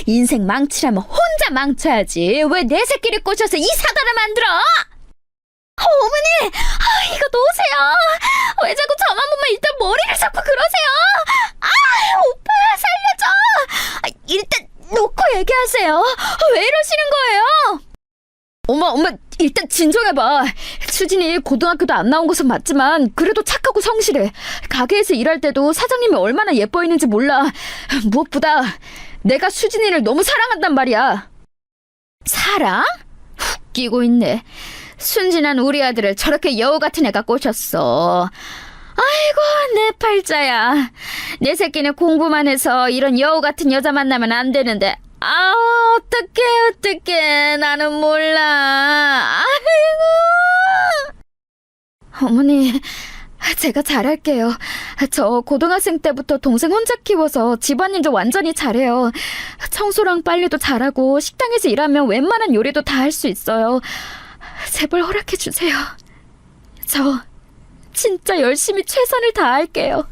인생 망치라면 혼자 망쳐야지. 왜 내 새끼를 꼬셔서 이 사단을 만들어? 어머니! 이거 놓으세요! 왜 자꾸 저만 보면 일단 머리를 잡고 그러세요? 오빠 살려줘! 일단 놓고 얘기하세요. 왜 이러시는 거예요? 엄마, 일단 진정해봐. 수진이 고등학교도 안 나온 것은 맞지만 그래도 착하고 성실해. 가게에서 일할 때도 사장님이 얼마나 예뻐했는지 몰라. 무엇보다 내가 수진이를 너무 사랑한단 말이야. 사랑? 웃기고 있네. 순진한 우리 아들을 저렇게 여우 같은 애가 꼬셨어. 아이고, 내 팔자야. 내 새끼는 공부만 해서 이런 여우 같은 여자 만나면 안 되는데. 어떡해. 나는 몰라. 아이고. 어머니, 제가 잘할게요. 저 고등학생 때부터 동생 혼자 키워서 집안일도 완전히 잘해요. 청소랑 빨래도 잘하고 식당에서 일하면 웬만한 요리도 다 할 수 있어요. 제발 허락해주세요. 저 진짜 열심히 최선을 다할게요.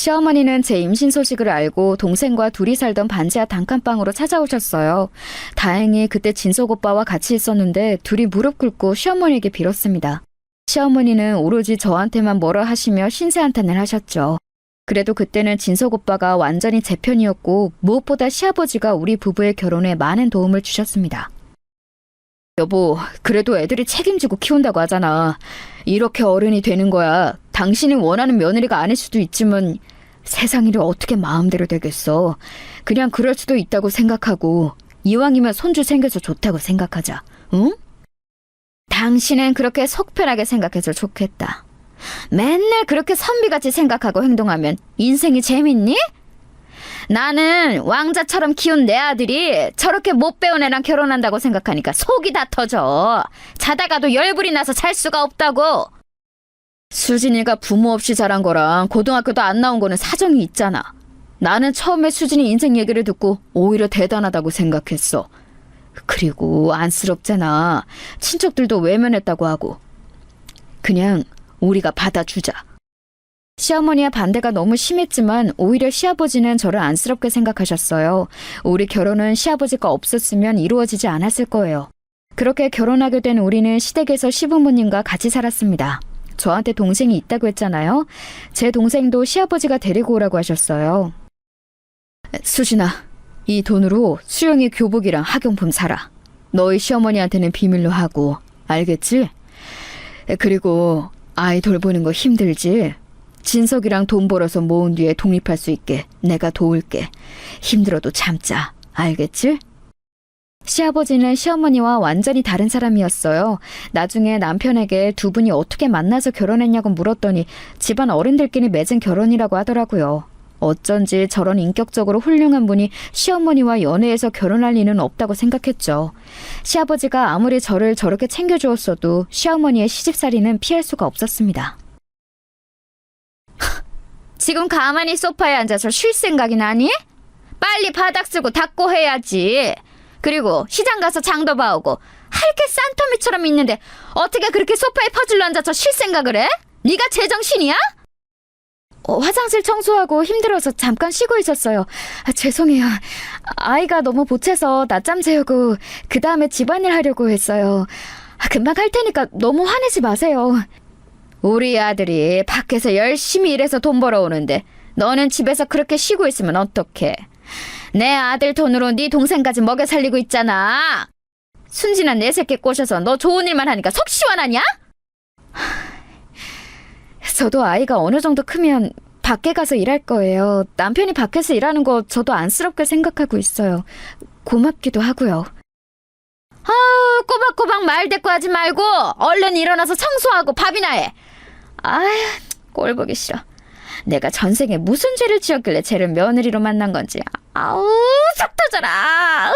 시어머니는 제 임신 소식을 알고 동생과 둘이 살던 반지하 단칸방으로 찾아오셨어요. 다행히 그때 진석 오빠와 같이 있었는데 둘이 무릎 꿇고 시어머니에게 빌었습니다. 시어머니는 오로지 저한테만 뭐라 하시며 신세한탄을 하셨죠. 그래도 그때는 진석 오빠가 완전히 제 편이었고 무엇보다 시아버지가 우리 부부의 결혼에 많은 도움을 주셨습니다. 여보, 그래도 애들이 책임지고 키운다고 하잖아. 이렇게 어른이 되는 거야. 당신이 원하는 며느리가 아닐 수도 있지만 세상 일을 어떻게 마음대로 되겠어. 그냥 그럴 수도 있다고 생각하고 이왕이면 손주 생겨서 좋다고 생각하자. 응? 당신은 그렇게 속 편하게 생각해서 좋겠다. 맨날 그렇게 선비같이 생각하고 행동하면 인생이 재밌니? 나는 왕자처럼 키운 내 아들이 저렇게 못 배운 애랑 결혼한다고 생각하니까 속이 다 터져. 자다가도 열불이 나서 잘 수가 없다고. 수진이가 부모 없이 자란 거랑 고등학교도 안 나온 거는 사정이 있잖아. 나는 처음에 수진이 인생 얘기를 듣고 오히려 대단하다고 생각했어. 그리고 안쓰럽잖아. 친척들도 외면했다고 하고. 그냥 우리가 받아주자. 시어머니의 반대가 너무 심했지만 오히려 시아버지는 저를 안쓰럽게 생각하셨어요. 우리 결혼은 시아버지가 없었으면 이루어지지 않았을 거예요. 그렇게 결혼하게 된 우리는 시댁에서 시부모님과 같이 살았습니다. 저한테 동생이 있다고 했잖아요. 제 동생도 시아버지가 데리고 오라고 하셨어요. 수진아, 이 돈으로 수영이 교복이랑 학용품 사라. 너희 시어머니한테는 비밀로 하고, 알겠지? 그리고 아이 돌보는 거 힘들지? 진석이랑 돈 벌어서 모은 뒤에 독립할 수 있게 내가 도울게. 힘들어도 참자. 알겠지? 시아버지는 시어머니와 완전히 다른 사람이었어요. 나중에 남편에게 두 분이 어떻게 만나서 결혼했냐고 물었더니 집안 어른들끼리 맺은 결혼이라고 하더라고요. 어쩐지 저런 인격적으로 훌륭한 분이 시어머니와 연애해서 결혼할 리는 없다고 생각했죠. 시아버지가 아무리 저를 저렇게 챙겨주었어도 시어머니의 시집살이는 피할 수가 없었습니다. 지금 가만히 소파에 앉아서 쉴 생각이 나니? 빨리 바닥 쓰고 닦고 해야지. 그리고 시장 가서 장도 봐오고 할 게 산더미처럼 있는데 어떻게 그렇게 소파에 퍼질러 앉아서 쉴 생각을 해? 네가 제정신이야? 화장실 청소하고 힘들어서 잠깐 쉬고 있었어요. 죄송해요. 아이가 너무 보채서 낮잠 재우고 그 다음에 집안일 하려고 했어요. 금방 할 테니까 너무 화내지 마세요. 우리 아들이 밖에서 열심히 일해서 돈 벌어오는데 너는 집에서 그렇게 쉬고 있으면 어떡해. 내 아들 돈으로 네 동생까지 먹여 살리고 있잖아. 순진한 내 새끼 꼬셔서 너 좋은 일만 하니까 속 시원하냐? 저도 아이가 어느 정도 크면 밖에 가서 일할 거예요. 남편이 밖에서 일하는 거 저도 안쓰럽게 생각하고 있어요. 고맙기도 하고요. 꼬박꼬박 말 대꾸하지 말고 얼른 일어나서 청소하고 밥이나 해. 아휴, 꼴 보기 싫어. 내가 전생에 무슨 죄를 지었길래 쟤를 며느리로 만난 건지. 아우, 속 터져라.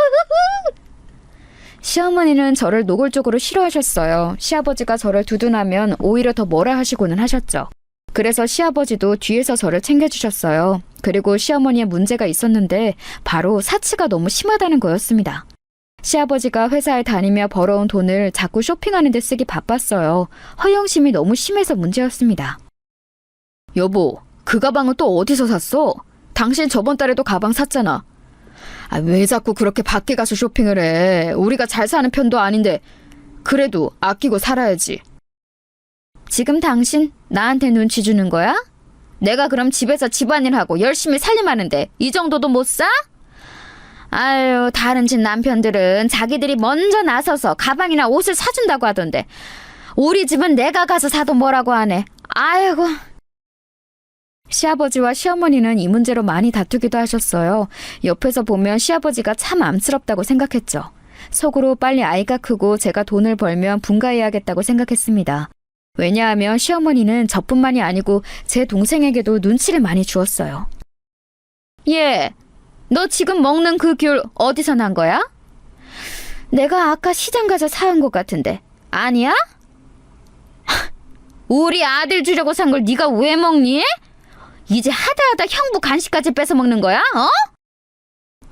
시어머니는 저를 노골적으로 싫어하셨어요. 시아버지가 저를 두둔하면 오히려 더 뭐라 하시고는 하셨죠. 그래서 시아버지도 뒤에서 저를 챙겨주셨어요. 그리고 시어머니의 문제가 있었는데 바로 사치가 너무 심하다는 거였습니다. 시아버지가 회사에 다니며 벌어온 돈을 자꾸 쇼핑하는 데 쓰기 바빴어요. 허영심이 너무 심해서 문제였습니다. 여보, 그 가방은 또 어디서 샀어? 당신 저번 달에도 가방 샀잖아. 왜 자꾸 그렇게 밖에 가서 쇼핑을 해? 우리가 잘 사는 편도 아닌데. 그래도 아끼고 살아야지. 지금 당신 나한테 눈치 주는 거야? 내가 그럼 집에서 집안일하고 열심히 살림하는데 이 정도도 못 사? 아유, 다른 집 남편들은 자기들이 먼저 나서서 가방이나 옷을 사준다고 하던데 우리 집은 내가 가서 사도 뭐라고 하네. 아이고. 시아버지와 시어머니는 이 문제로 많이 다투기도 하셨어요. 옆에서 보면 시아버지가 참 암스럽다고 생각했죠. 속으로 빨리 아이가 크고 제가 돈을 벌면 분가해야겠다고 생각했습니다. 왜냐하면 시어머니는 저뿐만이 아니고 제 동생에게도 눈치를 많이 주었어요. 얘, 너 지금 먹는 그 귤 어디서 난 거야? 내가 아까 시장 가서 사온 것 같은데. 아니야? 우리 아들 주려고 산 걸 네가 왜 먹니? 이제 하다하다 형부 간식까지 뺏어 먹는 거야? 어?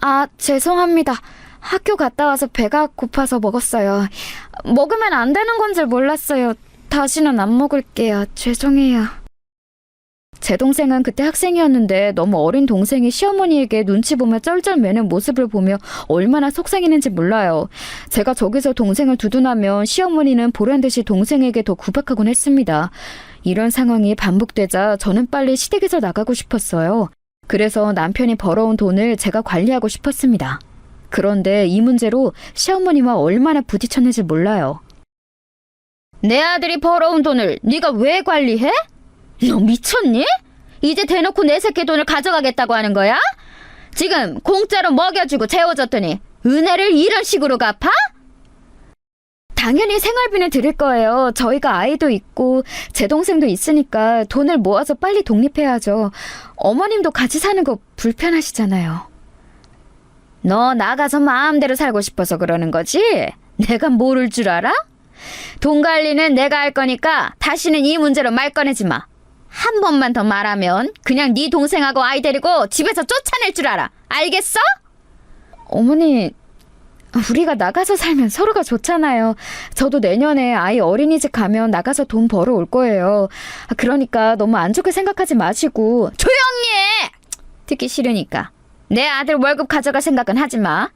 아, 죄송합니다. 학교 갔다 와서 배가 고파서 먹었어요. 먹으면 안 되는 건 줄 몰랐어요. 다시는 안 먹을게요. 죄송해요. 제 동생은 그때 학생이었는데 너무 어린 동생이 시어머니에게 눈치 보며 쩔쩔매는 모습을 보며 얼마나 속상했는지 몰라요. 제가 저기서 동생을 두둔하면 시어머니는 보란듯이 동생에게 더 구박하곤 했습니다. 이런 상황이 반복되자 저는 빨리 시댁에서 나가고 싶었어요. 그래서 남편이 벌어온 돈을 제가 관리하고 싶었습니다. 그런데 이 문제로 시어머니와 얼마나 부딪혔는지 몰라요. 내 아들이 벌어온 돈을 네가 왜 관리해? 너 미쳤니? 이제 대놓고 내 새끼 돈을 가져가겠다고 하는 거야? 지금 공짜로 먹여주고 재워줬더니 은혜를 이런 식으로 갚아? 당연히 생활비는 드릴 거예요. 저희가 아이도 있고 제 동생도 있으니까 돈을 모아서 빨리 독립해야죠. 어머님도 같이 사는 거 불편하시잖아요. 너 나가서 마음대로 살고 싶어서 그러는 거지? 내가 모를 줄 알아? 돈 관리는 내가 할 거니까 다시는 이 문제로 말 꺼내지 마. 한 번만 더 말하면 그냥 네 동생하고 아이 데리고 집에서 쫓아낼 줄 알아. 알겠어? 어머니, 우리가 나가서 살면 서로가 좋잖아요. 저도 내년에 아이 어린이집 가면 나가서 돈 벌어 올 거예요. 그러니까 너무 안 좋게 생각하지 마시고. 조용히 해! 듣기 싫으니까. 내 아들 월급 가져갈 생각은 하지 마.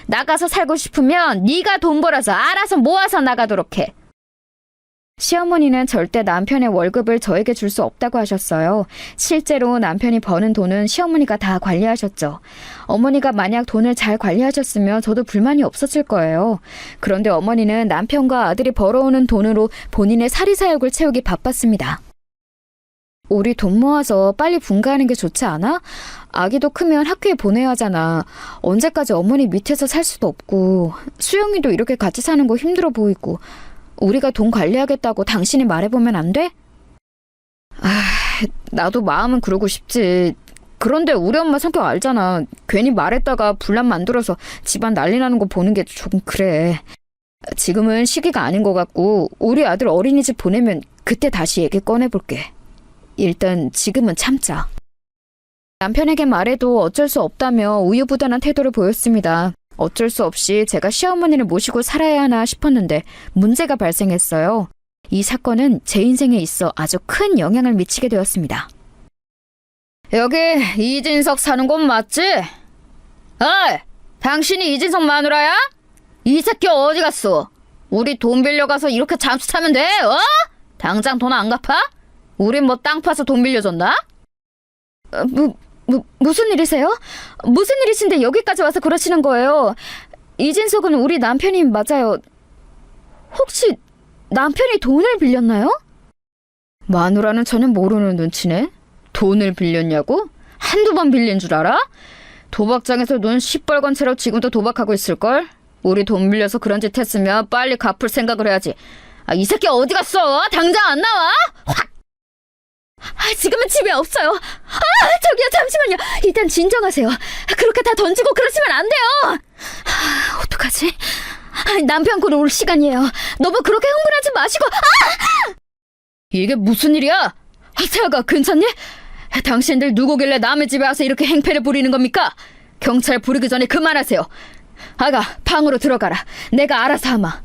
나가서 살고 싶으면 네가 돈 벌어서 알아서 모아서 나가도록 해. 시어머니는 절대 남편의 월급을 저에게 줄 수 없다고 하셨어요. 실제로 남편이 버는 돈은 시어머니가 다 관리하셨죠. 어머니가 만약 돈을 잘 관리하셨으면 저도 불만이 없었을 거예요. 그런데 어머니는 남편과 아들이 벌어오는 돈으로 본인의 사리사욕을 채우기 바빴습니다. 우리 돈 모아서 빨리 분가하는 게 좋지 않아? 아기도 크면 학교에 보내야 하잖아. 언제까지 어머니 밑에서 살 수도 없고 수영이도 이렇게 같이 사는 거 힘들어 보이고 우리가 돈 관리하겠다고 당신이 말해보면 안 돼? 나도 마음은 그러고 싶지. 그런데 우리 엄마 성격 알잖아. 괜히 말했다가 분란 만들어서 집안 난리 나는 거 보는 게 조금 그래. 지금은 시기가 아닌 것 같고 우리 아들 어린이집 보내면 그때 다시 얘기 꺼내볼게. 일단 지금은 참자. 남편에게 말해도 어쩔 수 없다며 우유부단한 태도를 보였습니다. 어쩔 수 없이 제가 시어머니를 모시고 살아야 하나 싶었는데 문제가 발생했어요. 이 사건은 제 인생에 있어 아주 큰 영향을 미치게 되었습니다. 여기 이진석 사는 곳 맞지? 어이, 당신이 이진석 마누라야? 이 새끼 어디 갔어? 우리 돈 빌려가서 이렇게 잠수 타면 돼? 어? 당장 돈 안 갚아? 우린 뭐 땅 파서 돈 빌려줬나? 무슨 일이세요? 무슨 일이신데 여기까지 와서 그러시는 거예요? 이진석은 우리 남편이 맞아요. 혹시 남편이 돈을 빌렸나요? 마누라는 전혀 모르는 눈치네. 돈을 빌렸냐고? 한두 번 빌린 줄 알아? 도박장에서 눈 시뻘건 채로 지금도 도박하고 있을걸? 우리 돈 빌려서 그런 짓 했으면 빨리 갚을 생각을 해야지. 이 새끼 어디 갔어? 당장 안 나와? 확! 지금은 집에 없어요. 저기요, 잠시만요. 일단 진정하세요. 그렇게 다 던지고 그러시면 안 돼요. 어떡하지? 남편 곧 올 시간이에요. 너무 그렇게 흥분하지 마시고. 이게 무슨 일이야? 태아가 괜찮니? 당신들 누구길래 남의 집에 와서 이렇게 행패를 부리는 겁니까? 경찰 부르기 전에 그만하세요. 아가, 방으로 들어가라. 내가 알아서 하마.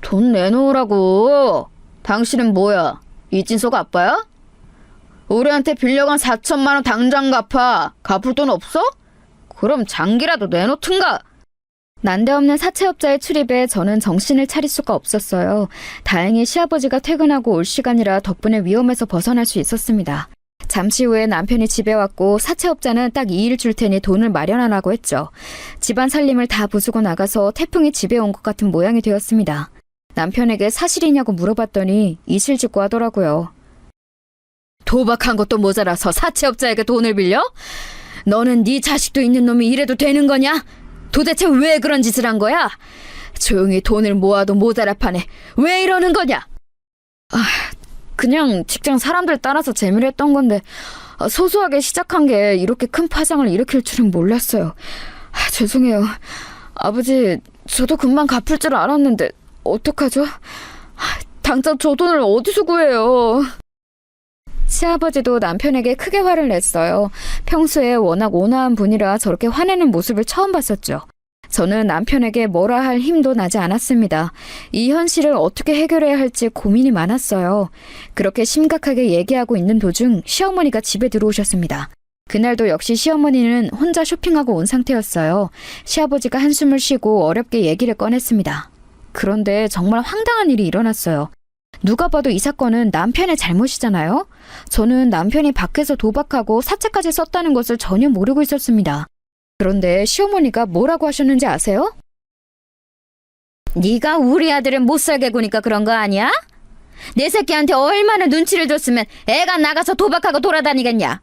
돈 내놓으라고. 당신은 뭐야? 이진석 아빠야? 우리한테 빌려간 4천만 원 당장 갚아. 갚을 돈 없어? 그럼 장기라도 내놓든가. 난데없는 사채업자의 출입에 저는 정신을 차릴 수가 없었어요. 다행히 시아버지가 퇴근하고 올 시간이라 덕분에 위험에서 벗어날 수 있었습니다. 잠시 후에 남편이 집에 왔고 사채업자는 딱 2일 줄 테니 돈을 마련하라고 했죠. 집안 살림을 다 부수고 나가서 태풍이 집에 온 것 같은 모양이 되었습니다. 남편에게 사실이냐고 물어봤더니 이실직고 하더라고요. 도박한 것도 모자라서 사채업자에게 돈을 빌려? 너는 네 자식도 있는 놈이 이래도 되는 거냐? 도대체 왜 그런 짓을 한 거야? 조용히 돈을 모아도 모자라 파네. 왜 이러는 거냐? 그냥 직장 사람들 따라서 재미를 했던 건데 소소하게 시작한 게 이렇게 큰 파장을 일으킬 줄은 몰랐어요. 죄송해요. 아버지, 저도 금방 갚을 줄 알았는데 어떡하죠? 당장 저 돈을 어디서 구해요? 시아버지도 남편에게 크게 화를 냈어요. 평소에 워낙 온화한 분이라 저렇게 화내는 모습을 처음 봤었죠. 저는 남편에게 뭐라 할 힘도 나지 않았습니다. 이 현실을 어떻게 해결해야 할지 고민이 많았어요. 그렇게 심각하게 얘기하고 있는 도중 시어머니가 집에 들어오셨습니다. 그날도 역시 시어머니는 혼자 쇼핑하고 온 상태였어요. 시아버지가 한숨을 쉬고 어렵게 얘기를 꺼냈습니다. 그런데 정말 황당한 일이 일어났어요. 누가 봐도 이 사건은 남편의 잘못이잖아요? 저는 남편이 밖에서 도박하고 사채까지 썼다는 것을 전혀 모르고 있었습니다. 그런데 시어머니가 뭐라고 하셨는지 아세요? 네가 우리 아들은 못 살게 구니까 그런 거 아니야? 내 새끼한테 얼마나 눈치를 줬으면 애가 나가서 도박하고 돌아다니겠냐?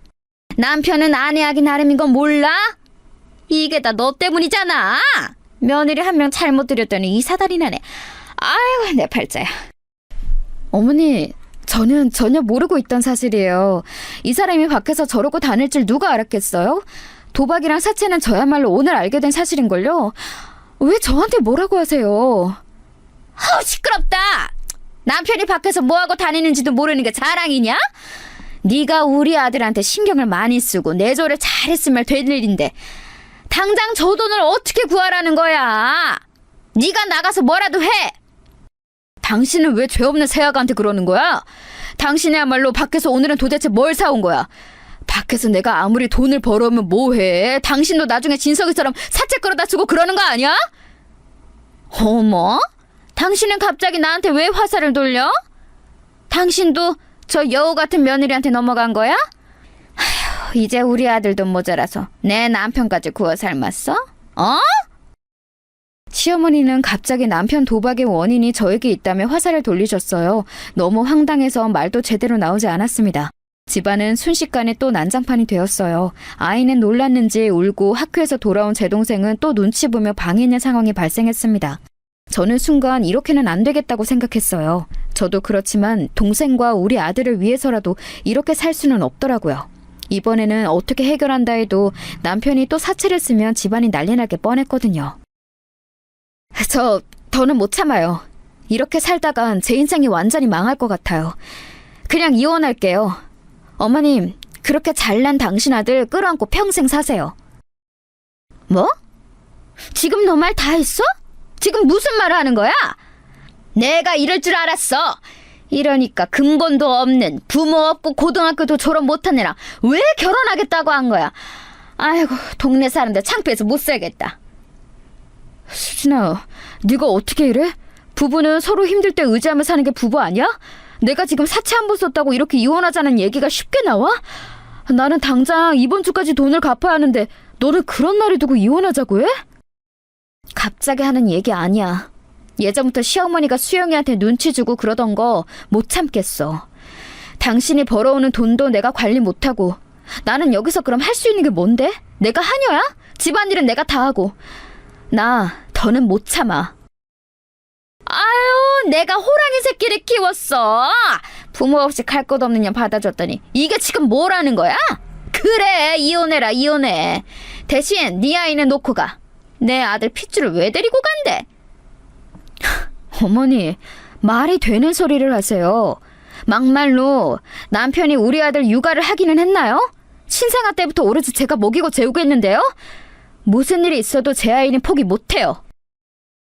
남편은 아내하기 나름인 건 몰라? 이게 다 너 때문이잖아. 며느리 한 명 잘못 들였더니 이 사달이 나네. 아유, 내 팔자야. 어머니, 저는 전혀 모르고 있던 사실이에요. 이 사람이 밖에서 저러고 다닐 줄 누가 알았겠어요? 도박이랑 사채는 저야말로 오늘 알게 된 사실인걸요. 왜 저한테 뭐라고 하세요? 아우, 시끄럽다. 남편이 밖에서 뭐하고 다니는지도 모르는 게 자랑이냐? 네가 우리 아들한테 신경을 많이 쓰고 내조를 잘했으면 될 일인데 당장 저 돈을 어떻게 구하라는 거야? 네가 나가서 뭐라도 해. 당신은 왜 죄 없는 새아가한테 그러는 거야? 당신이야말로 밖에서 오늘은 도대체 뭘 사온 거야? 밖에서 내가 아무리 돈을 벌어오면 뭐해? 당신도 나중에 진석이처럼 사채 끌어다 쓰고 그러는 거 아니야? 어머? 당신은 갑자기 나한테 왜 화살을 돌려? 당신도 저 여우 같은 며느리한테 넘어간 거야? 아휴, 이제 우리 아들도 모자라서 내 남편까지 구워 삶았어? 어? 시어머니는 갑자기 남편 도박의 원인이 저에게 있다며 화살을 돌리셨어요. 너무 황당해서 말도 제대로 나오지 않았습니다. 집안은 순식간에 또 난장판이 되었어요. 아이는 놀랐는지 울고 학교에서 돌아온 제 동생은 또 눈치 보며 방에 있는 상황이 발생했습니다. 저는 순간 이렇게는 안 되겠다고 생각했어요. 저도 그렇지만 동생과 우리 아들을 위해서라도 이렇게 살 수는 없더라고요. 이번에는 어떻게 해결한다 해도 남편이 또 사채를 쓰면 집안이 난리나게 뻔했거든요. 더는 못 참아요. 이렇게 살다간 제 인생이 완전히 망할 것 같아요. 그냥 이혼할게요. 어머님, 그렇게 잘난 당신 아들 끌어안고 평생 사세요. 뭐? 지금 너 말 다 했어? 지금 무슨 말을 하는 거야? 내가 이럴 줄 알았어. 이러니까 근본도 없는 부모 없고 고등학교도 졸업 못한 애랑 왜 결혼하겠다고 한 거야? 아이고, 동네 사람들 창피해서 못 살겠다. 수진아, 네가 어떻게 이래? 부부는 서로 힘들 때 의지하며 사는 게 부부 아니야? 내가 지금 사채 한 번 썼다고 이렇게 이혼하자는 얘기가 쉽게 나와? 나는 당장 이번 주까지 돈을 갚아야 하는데 너는 그런 날을 두고 이혼하자고 해? 갑자기 하는 얘기 아니야. 예전부터 시어머니가 수영이한테 눈치 주고 그러던 거 못 참겠어. 당신이 벌어오는 돈도 내가 관리 못하고 나는 여기서 그럼 할 수 있는 게 뭔데? 내가 하녀야? 집안일은 내가 다 하고. 나 더는 못 참아. 아유, 내가 호랑이 새끼를 키웠어. 부모 없이 갈 것 없는 년 받아줬더니 이게 지금 뭐라는 거야? 그래, 이혼해라, 이혼해. 대신 네 아이는 놓고 가. 내 아들 핏줄을 왜 데리고 간대? 어머니, 말이 되는 소리를 하세요. 막말로 남편이 우리 아들 육아를 하기는 했나요? 신생아 때부터 오로지 제가 먹이고 재우고 했는데요. 무슨 일이 있어도 제 아이는 포기 못해요.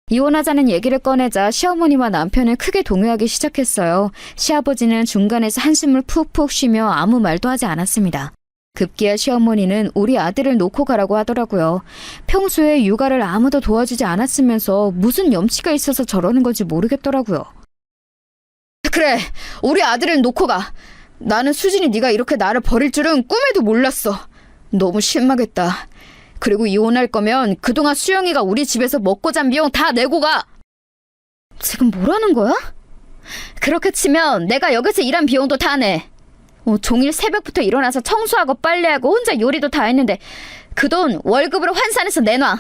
이혼하자는 얘기를 꺼내자 시어머니와 남편은 크게 동요하기 시작했어요. 시아버지는 중간에서 한숨을 푹푹 쉬며 아무 말도 하지 않았습니다. 급기야 시어머니는 우리 아들을 놓고 가라고 하더라고요. 평소에 육아를 아무도 도와주지 않았으면서 무슨 염치가 있어서 저러는 건지 모르겠더라고요. 그래, 우리 아들을 놓고 가. 나는 수진이 네가 이렇게 나를 버릴 줄은 꿈에도 몰랐어. 너무 실망했다. 그리고 이혼할 거면 그동안 수영이가 우리 집에서 먹고 잔 비용 다 내고 가. 지금 뭐라는 거야? 그렇게 치면 내가 여기서 일한 비용도 다 내. 종일 새벽부터 일어나서 청소하고 빨래하고 혼자 요리도 다 했는데 그 돈 월급으로 환산해서 내놔.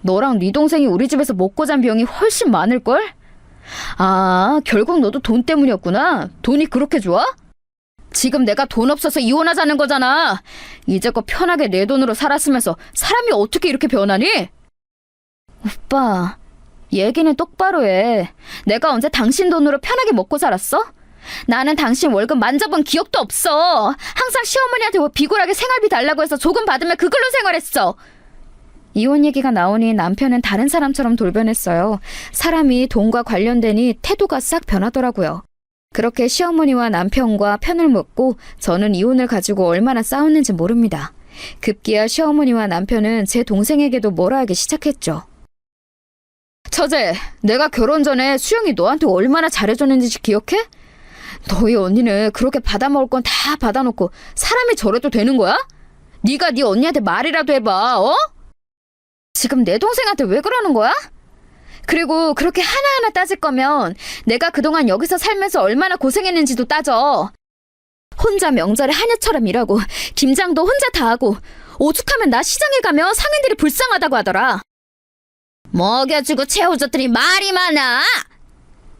너랑 네 동생이 우리 집에서 먹고 잔 비용이 훨씬 많을걸? 아, 결국 너도 돈 때문이었구나. 돈이 그렇게 좋아? 지금 내가 돈 없어서 이혼하자는 거잖아. 이제껏 편하게 내 돈으로 살았으면서 사람이 어떻게 이렇게 변하니? 오빠, 얘기는 똑바로 해. 내가 언제 당신 돈으로 편하게 먹고 살았어? 나는 당신 월급 만져본 기억도 없어. 항상 시어머니한테 비굴하게 생활비 달라고 해서 조금 받으면 그걸로 생활했어. 이혼 얘기가 나오니 남편은 다른 사람처럼 돌변했어요. 사람이 돈과 관련되니 태도가 싹 변하더라고요. 그렇게 시어머니와 남편과 편을 먹고 저는 이혼을 가지고 얼마나 싸웠는지 모릅니다. 급기야 시어머니와 남편은 제 동생에게도 뭐라 하기 시작했죠. 처제, 내가 결혼 전에 수영이 너한테 얼마나 잘해줬는지 기억해? 너희 언니는 그렇게 받아먹을 건 다 받아놓고 사람이 저래도 되는 거야? 네가 네 언니한테 말이라도 해봐, 어? 지금 내 동생한테 왜 그러는 거야? 그리고 그렇게 하나하나 따질 거면 내가 그동안 여기서 살면서 얼마나 고생했는지도 따져. 혼자 명절에 하녀처럼 일하고 김장도 혼자 다 하고 오죽하면 나 시장에 가면 상인들이 불쌍하다고 하더라. 먹여주고 채워줬더니 말이 많아.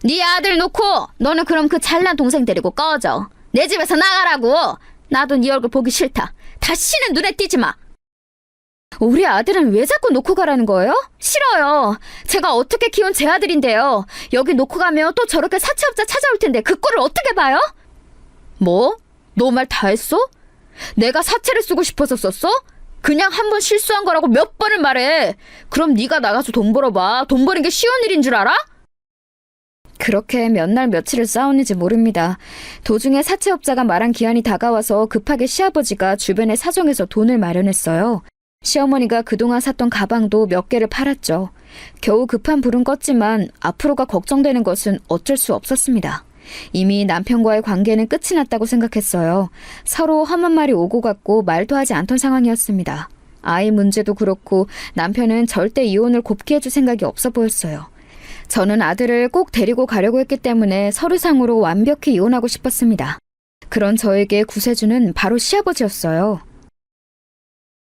네 아들 놓고 너는 그럼 그 잘난 동생 데리고 꺼져. 내 집에서 나가라고. 나도 네 얼굴 보기 싫다. 다시는 눈에 띄지 마. 우리 아들은 왜 자꾸 놓고 가라는 거예요? 싫어요. 제가 어떻게 키운 제 아들인데요. 여기 놓고 가면 또 저렇게 사채업자 찾아올 텐데 그 꼴을 어떻게 봐요? 뭐? 너 말 다 했어? 내가 사채를 쓰고 싶어서 썼어? 그냥 한 번 실수한 거라고 몇 번을 말해. 그럼 네가 나가서 돈 벌어봐. 돈 버는 게 쉬운 일인 줄 알아? 그렇게 몇 날 며칠을 싸웠는지 모릅니다. 도중에 사채업자가 말한 기한이 다가와서 급하게 시아버지가 주변의 사정에서 돈을 마련했어요. 시어머니가 그동안 샀던 가방도 몇 개를 팔았죠. 겨우 급한 불은 껐지만 앞으로가 걱정되는 것은 어쩔 수 없었습니다. 이미 남편과의 관계는 끝이 났다고 생각했어요. 서로 험한 말이 오고 갔고 말도 하지 않던 상황이었습니다. 아이 문제도 그렇고 남편은 절대 이혼을 곱게 해줄 생각이 없어 보였어요. 저는 아들을 꼭 데리고 가려고 했기 때문에 서류상으로 완벽히 이혼하고 싶었습니다. 그런 저에게 구세주는 바로 시아버지였어요.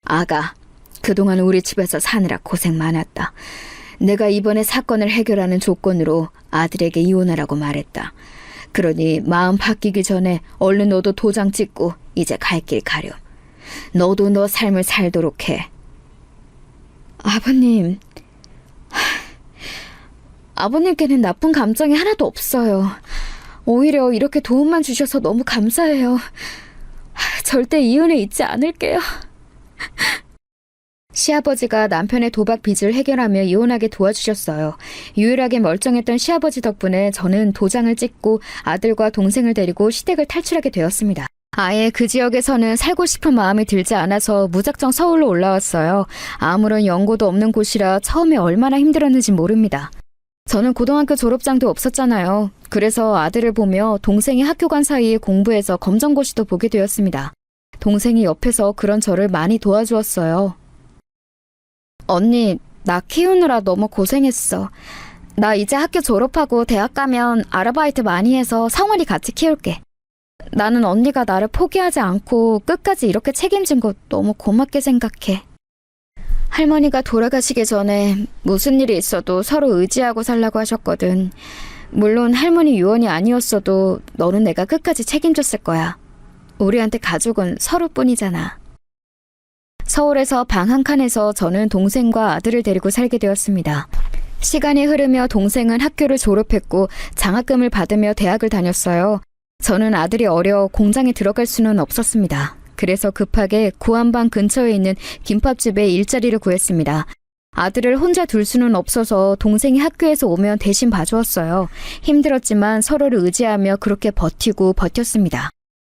아가, 그동안 우리 집에서 사느라 고생 많았다. 내가 이번에 사건을 해결하는 조건으로 아들에게 이혼하라고 말했다. 그러니 마음 바뀌기 전에 얼른 너도 도장 찍고 이제 갈 길 가렴. 너도 너 삶을 살도록 해. 아버님, 아버님께는 나쁜 감정이 하나도 없어요. 오히려 이렇게 도움만 주셔서 너무 감사해요. 절대 이혼에 잊지 않을게요. 시아버지가 남편의 도박 빚을 해결하며 이혼하게 도와주셨어요. 유일하게 멀쩡했던 시아버지 덕분에 저는 도장을 찍고 아들과 동생을 데리고 시댁을 탈출하게 되었습니다. 아예 그 지역에서는 살고 싶은 마음이 들지 않아서 무작정 서울로 올라왔어요. 아무런 연고도 없는 곳이라 처음에 얼마나 힘들었는지 모릅니다. 저는 고등학교 졸업장도 없었잖아요. 그래서 아들을 보며 동생이 학교 간 사이에 공부해서 검정고시도 보게 되었습니다. 동생이 옆에서 그런 저를 많이 도와주었어요. 언니, 나 키우느라 너무 고생했어. 나 이제 학교 졸업하고 대학 가면 아르바이트 많이 해서 성원이 같이 키울게. 나는 언니가 나를 포기하지 않고 끝까지 이렇게 책임진 거 너무 고맙게 생각해. 할머니가 돌아가시기 전에 무슨 일이 있어도 서로 의지하고 살라고 하셨거든. 물론 할머니 유언이 아니었어도 너는 내가 끝까지 책임졌을 거야. 우리한테 가족은 서로뿐이잖아. 서울에서 방 한 칸에서 저는 동생과 아들을 데리고 살게 되었습니다. 시간이 흐르며 동생은 학교를 졸업했고 장학금을 받으며 대학을 다녔어요. 저는 아들이 어려 공장에 들어갈 수는 없었습니다. 그래서 급하게 구한방 근처에 있는 김밥집에 일자리를 구했습니다. 아들을 혼자 둘 수는 없어서 동생이 학교에서 오면 대신 봐주었어요. 힘들었지만 서로를 의지하며 그렇게 버티고 버텼습니다.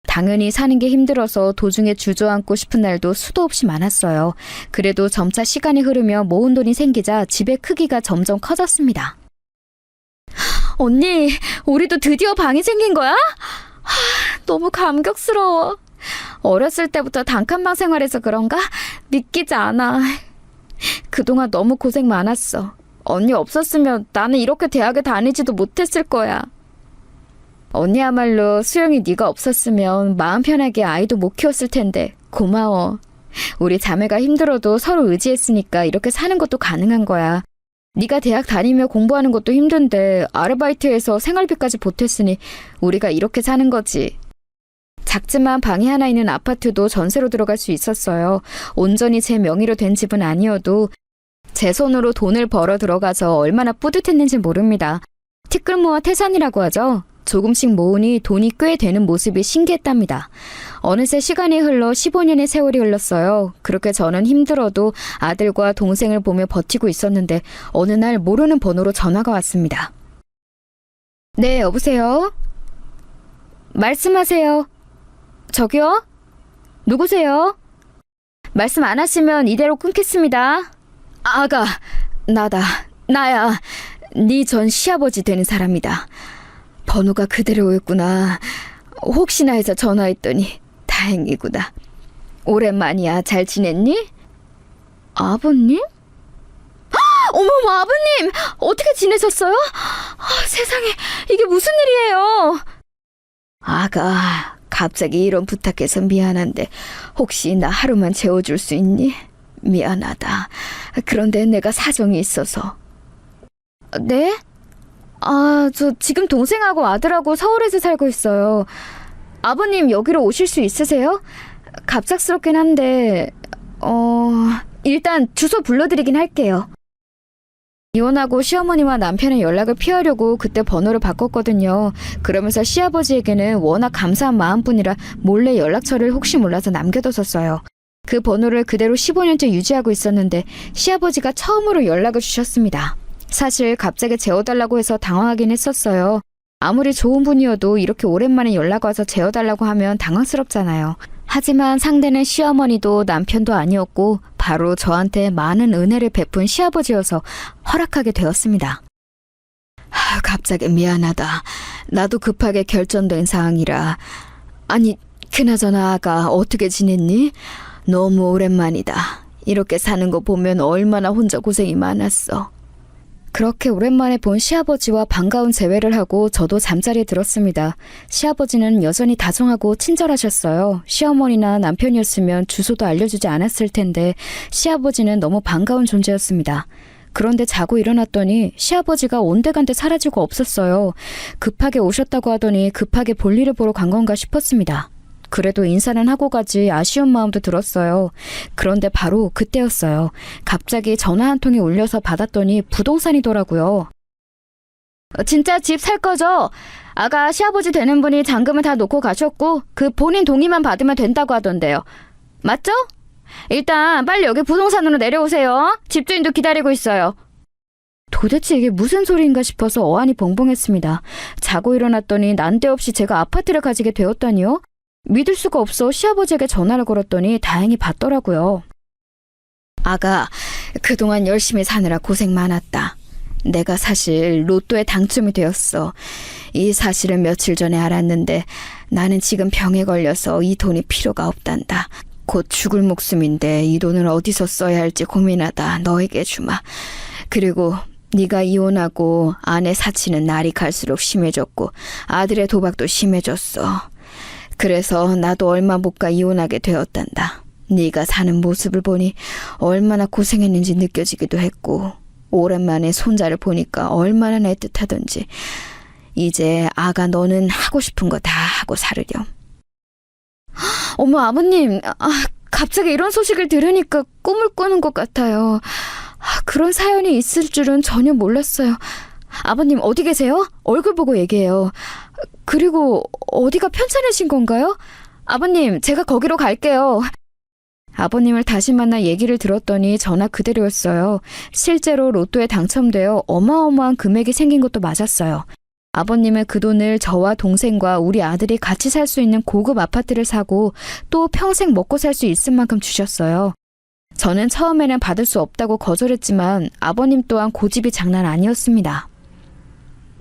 당연히 사는 게 힘들어서 도중에 주저앉고 싶은 날도 수도 없이 많았어요. 그래도 점차 시간이 흐르며 모은 돈이 생기자 집의 크기가 점점 커졌습니다. 언니, 우리도 드디어 방이 생긴 거야? 너무 감격스러워. 어렸을 때부터 단칸방 생활해서 그런가? 믿기지 않아. 그동안 너무 고생 많았어. 언니 없었으면 나는 이렇게 대학에 다니지도 못했을 거야. 언니야말로 수영이 네가 없었으면 마음 편하게 아이도 못 키웠을 텐데 고마워. 우리 자매가 힘들어도 서로 의지했으니까 이렇게 사는 것도 가능한 거야. 네가 대학 다니며 공부하는 것도 힘든데 아르바이트해서 생활비까지 보탰으니 우리가 이렇게 사는 거지. 작지만 방이 하나 있는 아파트도 전세로 들어갈 수 있었어요. 온전히 제 명의로 된 집은 아니어도 제 손으로 돈을 벌어 들어가서 얼마나 뿌듯했는지 모릅니다. 티끌 모아 태산이라고 하죠. 조금씩 모으니 돈이 꽤 되는 모습이 신기했답니다. 어느새 시간이 흘러 15년의 세월이 흘렀어요. 그렇게 저는 힘들어도 아들과 동생을 보며 버티고 있었는데 어느 날 모르는 번호로 전화가 왔습니다. 네, 여보세요? 말씀하세요. 저기요? 누구세요? 말씀 안 하시면 이대로 끊겠습니다. 아가, 나야. 네 전 시아버지 되는 사람이다. 번호가 그대로였구나. 혹시나 해서 전화했더니 다행이구나. 오랜만이야. 잘 지냈니? 아버님? 어머머, 아버님! 어떻게 지내셨어요? 세상에, 이게 무슨 일이에요? 아가, 갑자기 이런 부탁해서 미안한데 혹시 나 하루만 재워줄 수 있니? 미안하다. 그런데 내가 사정이 있어서. 네? 저 지금 동생하고 아들하고 서울에서 살고 있어요. 아버님 여기로 오실 수 있으세요? 갑작스럽긴 한데, 일단 주소 불러드리긴 할게요. 이혼하고 시어머니와 남편의 연락을 피하려고 그때 번호를 바꿨거든요. 그러면서 시아버지에게는 워낙 감사한 마음뿐이라 몰래 연락처를 혹시 몰라서 남겨뒀었어요. 그 번호를 그대로 15년째 유지하고 있었는데 시아버지가 처음으로 연락을 주셨습니다. 사실 갑자기 재워달라고 해서 당황하긴 했었어요. 아무리 좋은 분이어도 이렇게 오랜만에 연락 와서 재워달라고 하면 당황스럽잖아요. 하지만 상대는 시어머니도 남편도 아니었고 바로 저한테 많은 은혜를 베푼 시아버지여서 허락하게 되었습니다. 갑자기 미안하다. 나도 급하게 결정된 사항이라. 아니, 그나저나 아가 어떻게 지냈니? 너무 오랜만이다. 이렇게 사는 거 보면 얼마나 혼자 고생이 많았어. 그렇게 오랜만에 본 시아버지와 반가운 재회를 하고 저도 잠자리에 들었습니다. 시아버지는 여전히 다정하고 친절하셨어요. 시어머니나 남편이었으면 주소도 알려주지 않았을 텐데 시아버지는 너무 반가운 존재였습니다. 그런데 자고 일어났더니 시아버지가 온데간데 사라지고 없었어요. 급하게 오셨다고 하더니 급하게 볼일을 보러 간 건가 싶었습니다. 그래도 인사는 하고 가지 아쉬운 마음도 들었어요. 그런데 바로 그때였어요. 갑자기 전화 한 통이 울려서 받았더니 부동산이더라고요. 진짜 집 살 거죠? 아가 시아버지 되는 분이 잔금을 다 놓고 가셨고 그 본인 동의만 받으면 된다고 하던데요. 맞죠? 일단 빨리 여기 부동산으로 내려오세요. 집주인도 기다리고 있어요. 도대체 이게 무슨 소리인가 싶어서 어안이 벙벙했습니다. 자고 일어났더니 난데없이 제가 아파트를 가지게 되었다니요? 믿을 수가 없어 시아버지에게 전화를 걸었더니 다행히 받더라고요. 아가, 그동안 열심히 사느라 고생 많았다. 내가 사실 로또에 당첨이 되었어. 이 사실을 며칠 전에 알았는데 나는 지금 병에 걸려서 이 돈이 필요가 없단다. 곧 죽을 목숨인데 이 돈을 어디서 써야 할지 고민하다 너에게 주마. 그리고 네가 이혼하고 아내 사치는 날이 갈수록 심해졌고 아들의 도박도 심해졌어. 그래서 나도 얼마 못 가 이혼하게 되었단다. 네가 사는 모습을 보니 얼마나 고생했는지 느껴지기도 했고 오랜만에 손자를 보니까 얼마나 애틋하던지. 이제 아가 너는 하고 싶은 거 다 하고 살으렴. 어머 아버님, 갑자기 이런 소식을 들으니까 꿈을 꾸는 것 같아요. 그런 사연이 있을 줄은 전혀 몰랐어요. 아버님 어디 계세요? 얼굴 보고 얘기해요. 그리고 어디가 편찮으신 건가요? 아버님, 제가 거기로 갈게요. 아버님을 다시 만나 얘기를 들었더니 전화 그대로였어요. 실제로 로또에 당첨되어 어마어마한 금액이 생긴 것도 맞았어요. 아버님은 그 돈을 저와 동생과 우리 아들이 같이 살 수 있는 고급 아파트를 사고 또 평생 먹고 살 수 있을 만큼 주셨어요. 저는 처음에는 받을 수 없다고 거절했지만 아버님 또한 고집이 장난 아니었습니다.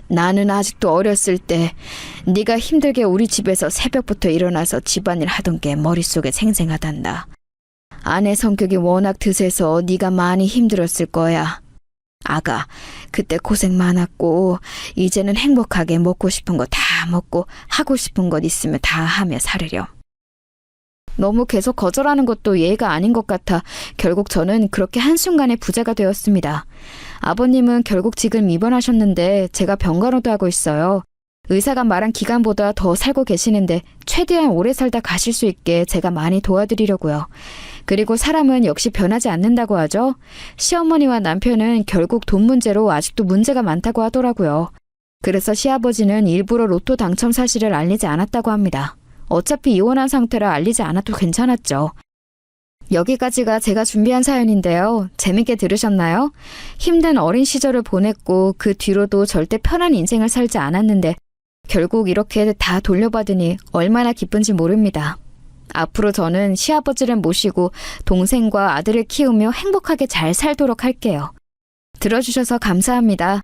나는 아직도 어렸을 때 네가 힘들게 우리 집에서 새벽부터 일어나서 집안일 하던 게 머릿속에 생생하단다. 아내 성격이 워낙 드세서 네가 많이 힘들었을 거야. 아가, 그때 고생 많았고 이제는 행복하게 먹고 싶은 거 다 먹고 하고 싶은 것 있으면 다 하며 살으렴. 너무 계속 거절하는 것도 예의가 아닌 것 같아 결국 저는 그렇게 한순간에 부자가 되었습니다. 아버님은 결국 지금 입원하셨는데 제가 병간호도 하고 있어요. 의사가 말한 기간보다 더 살고 계시는데 최대한 오래 살다 가실 수 있게 제가 많이 도와드리려고요. 그리고 사람은 역시 변하지 않는다고 하죠. 시어머니와 남편은 결국 돈 문제로 아직도 문제가 많다고 하더라고요. 그래서 시아버지는 일부러 로또 당첨 사실을 알리지 않았다고 합니다. 어차피 이혼한 상태라 알리지 않아도 괜찮았죠. 여기까지가 제가 준비한 사연인데요. 재밌게 들으셨나요? 힘든 어린 시절을 보냈고 그 뒤로도 절대 편한 인생을 살지 않았는데 결국 이렇게 다 돌려받으니 얼마나 기쁜지 모릅니다. 앞으로 저는 시아버지를 모시고 동생과 아들을 키우며 행복하게 잘 살도록 할게요. 들어주셔서 감사합니다.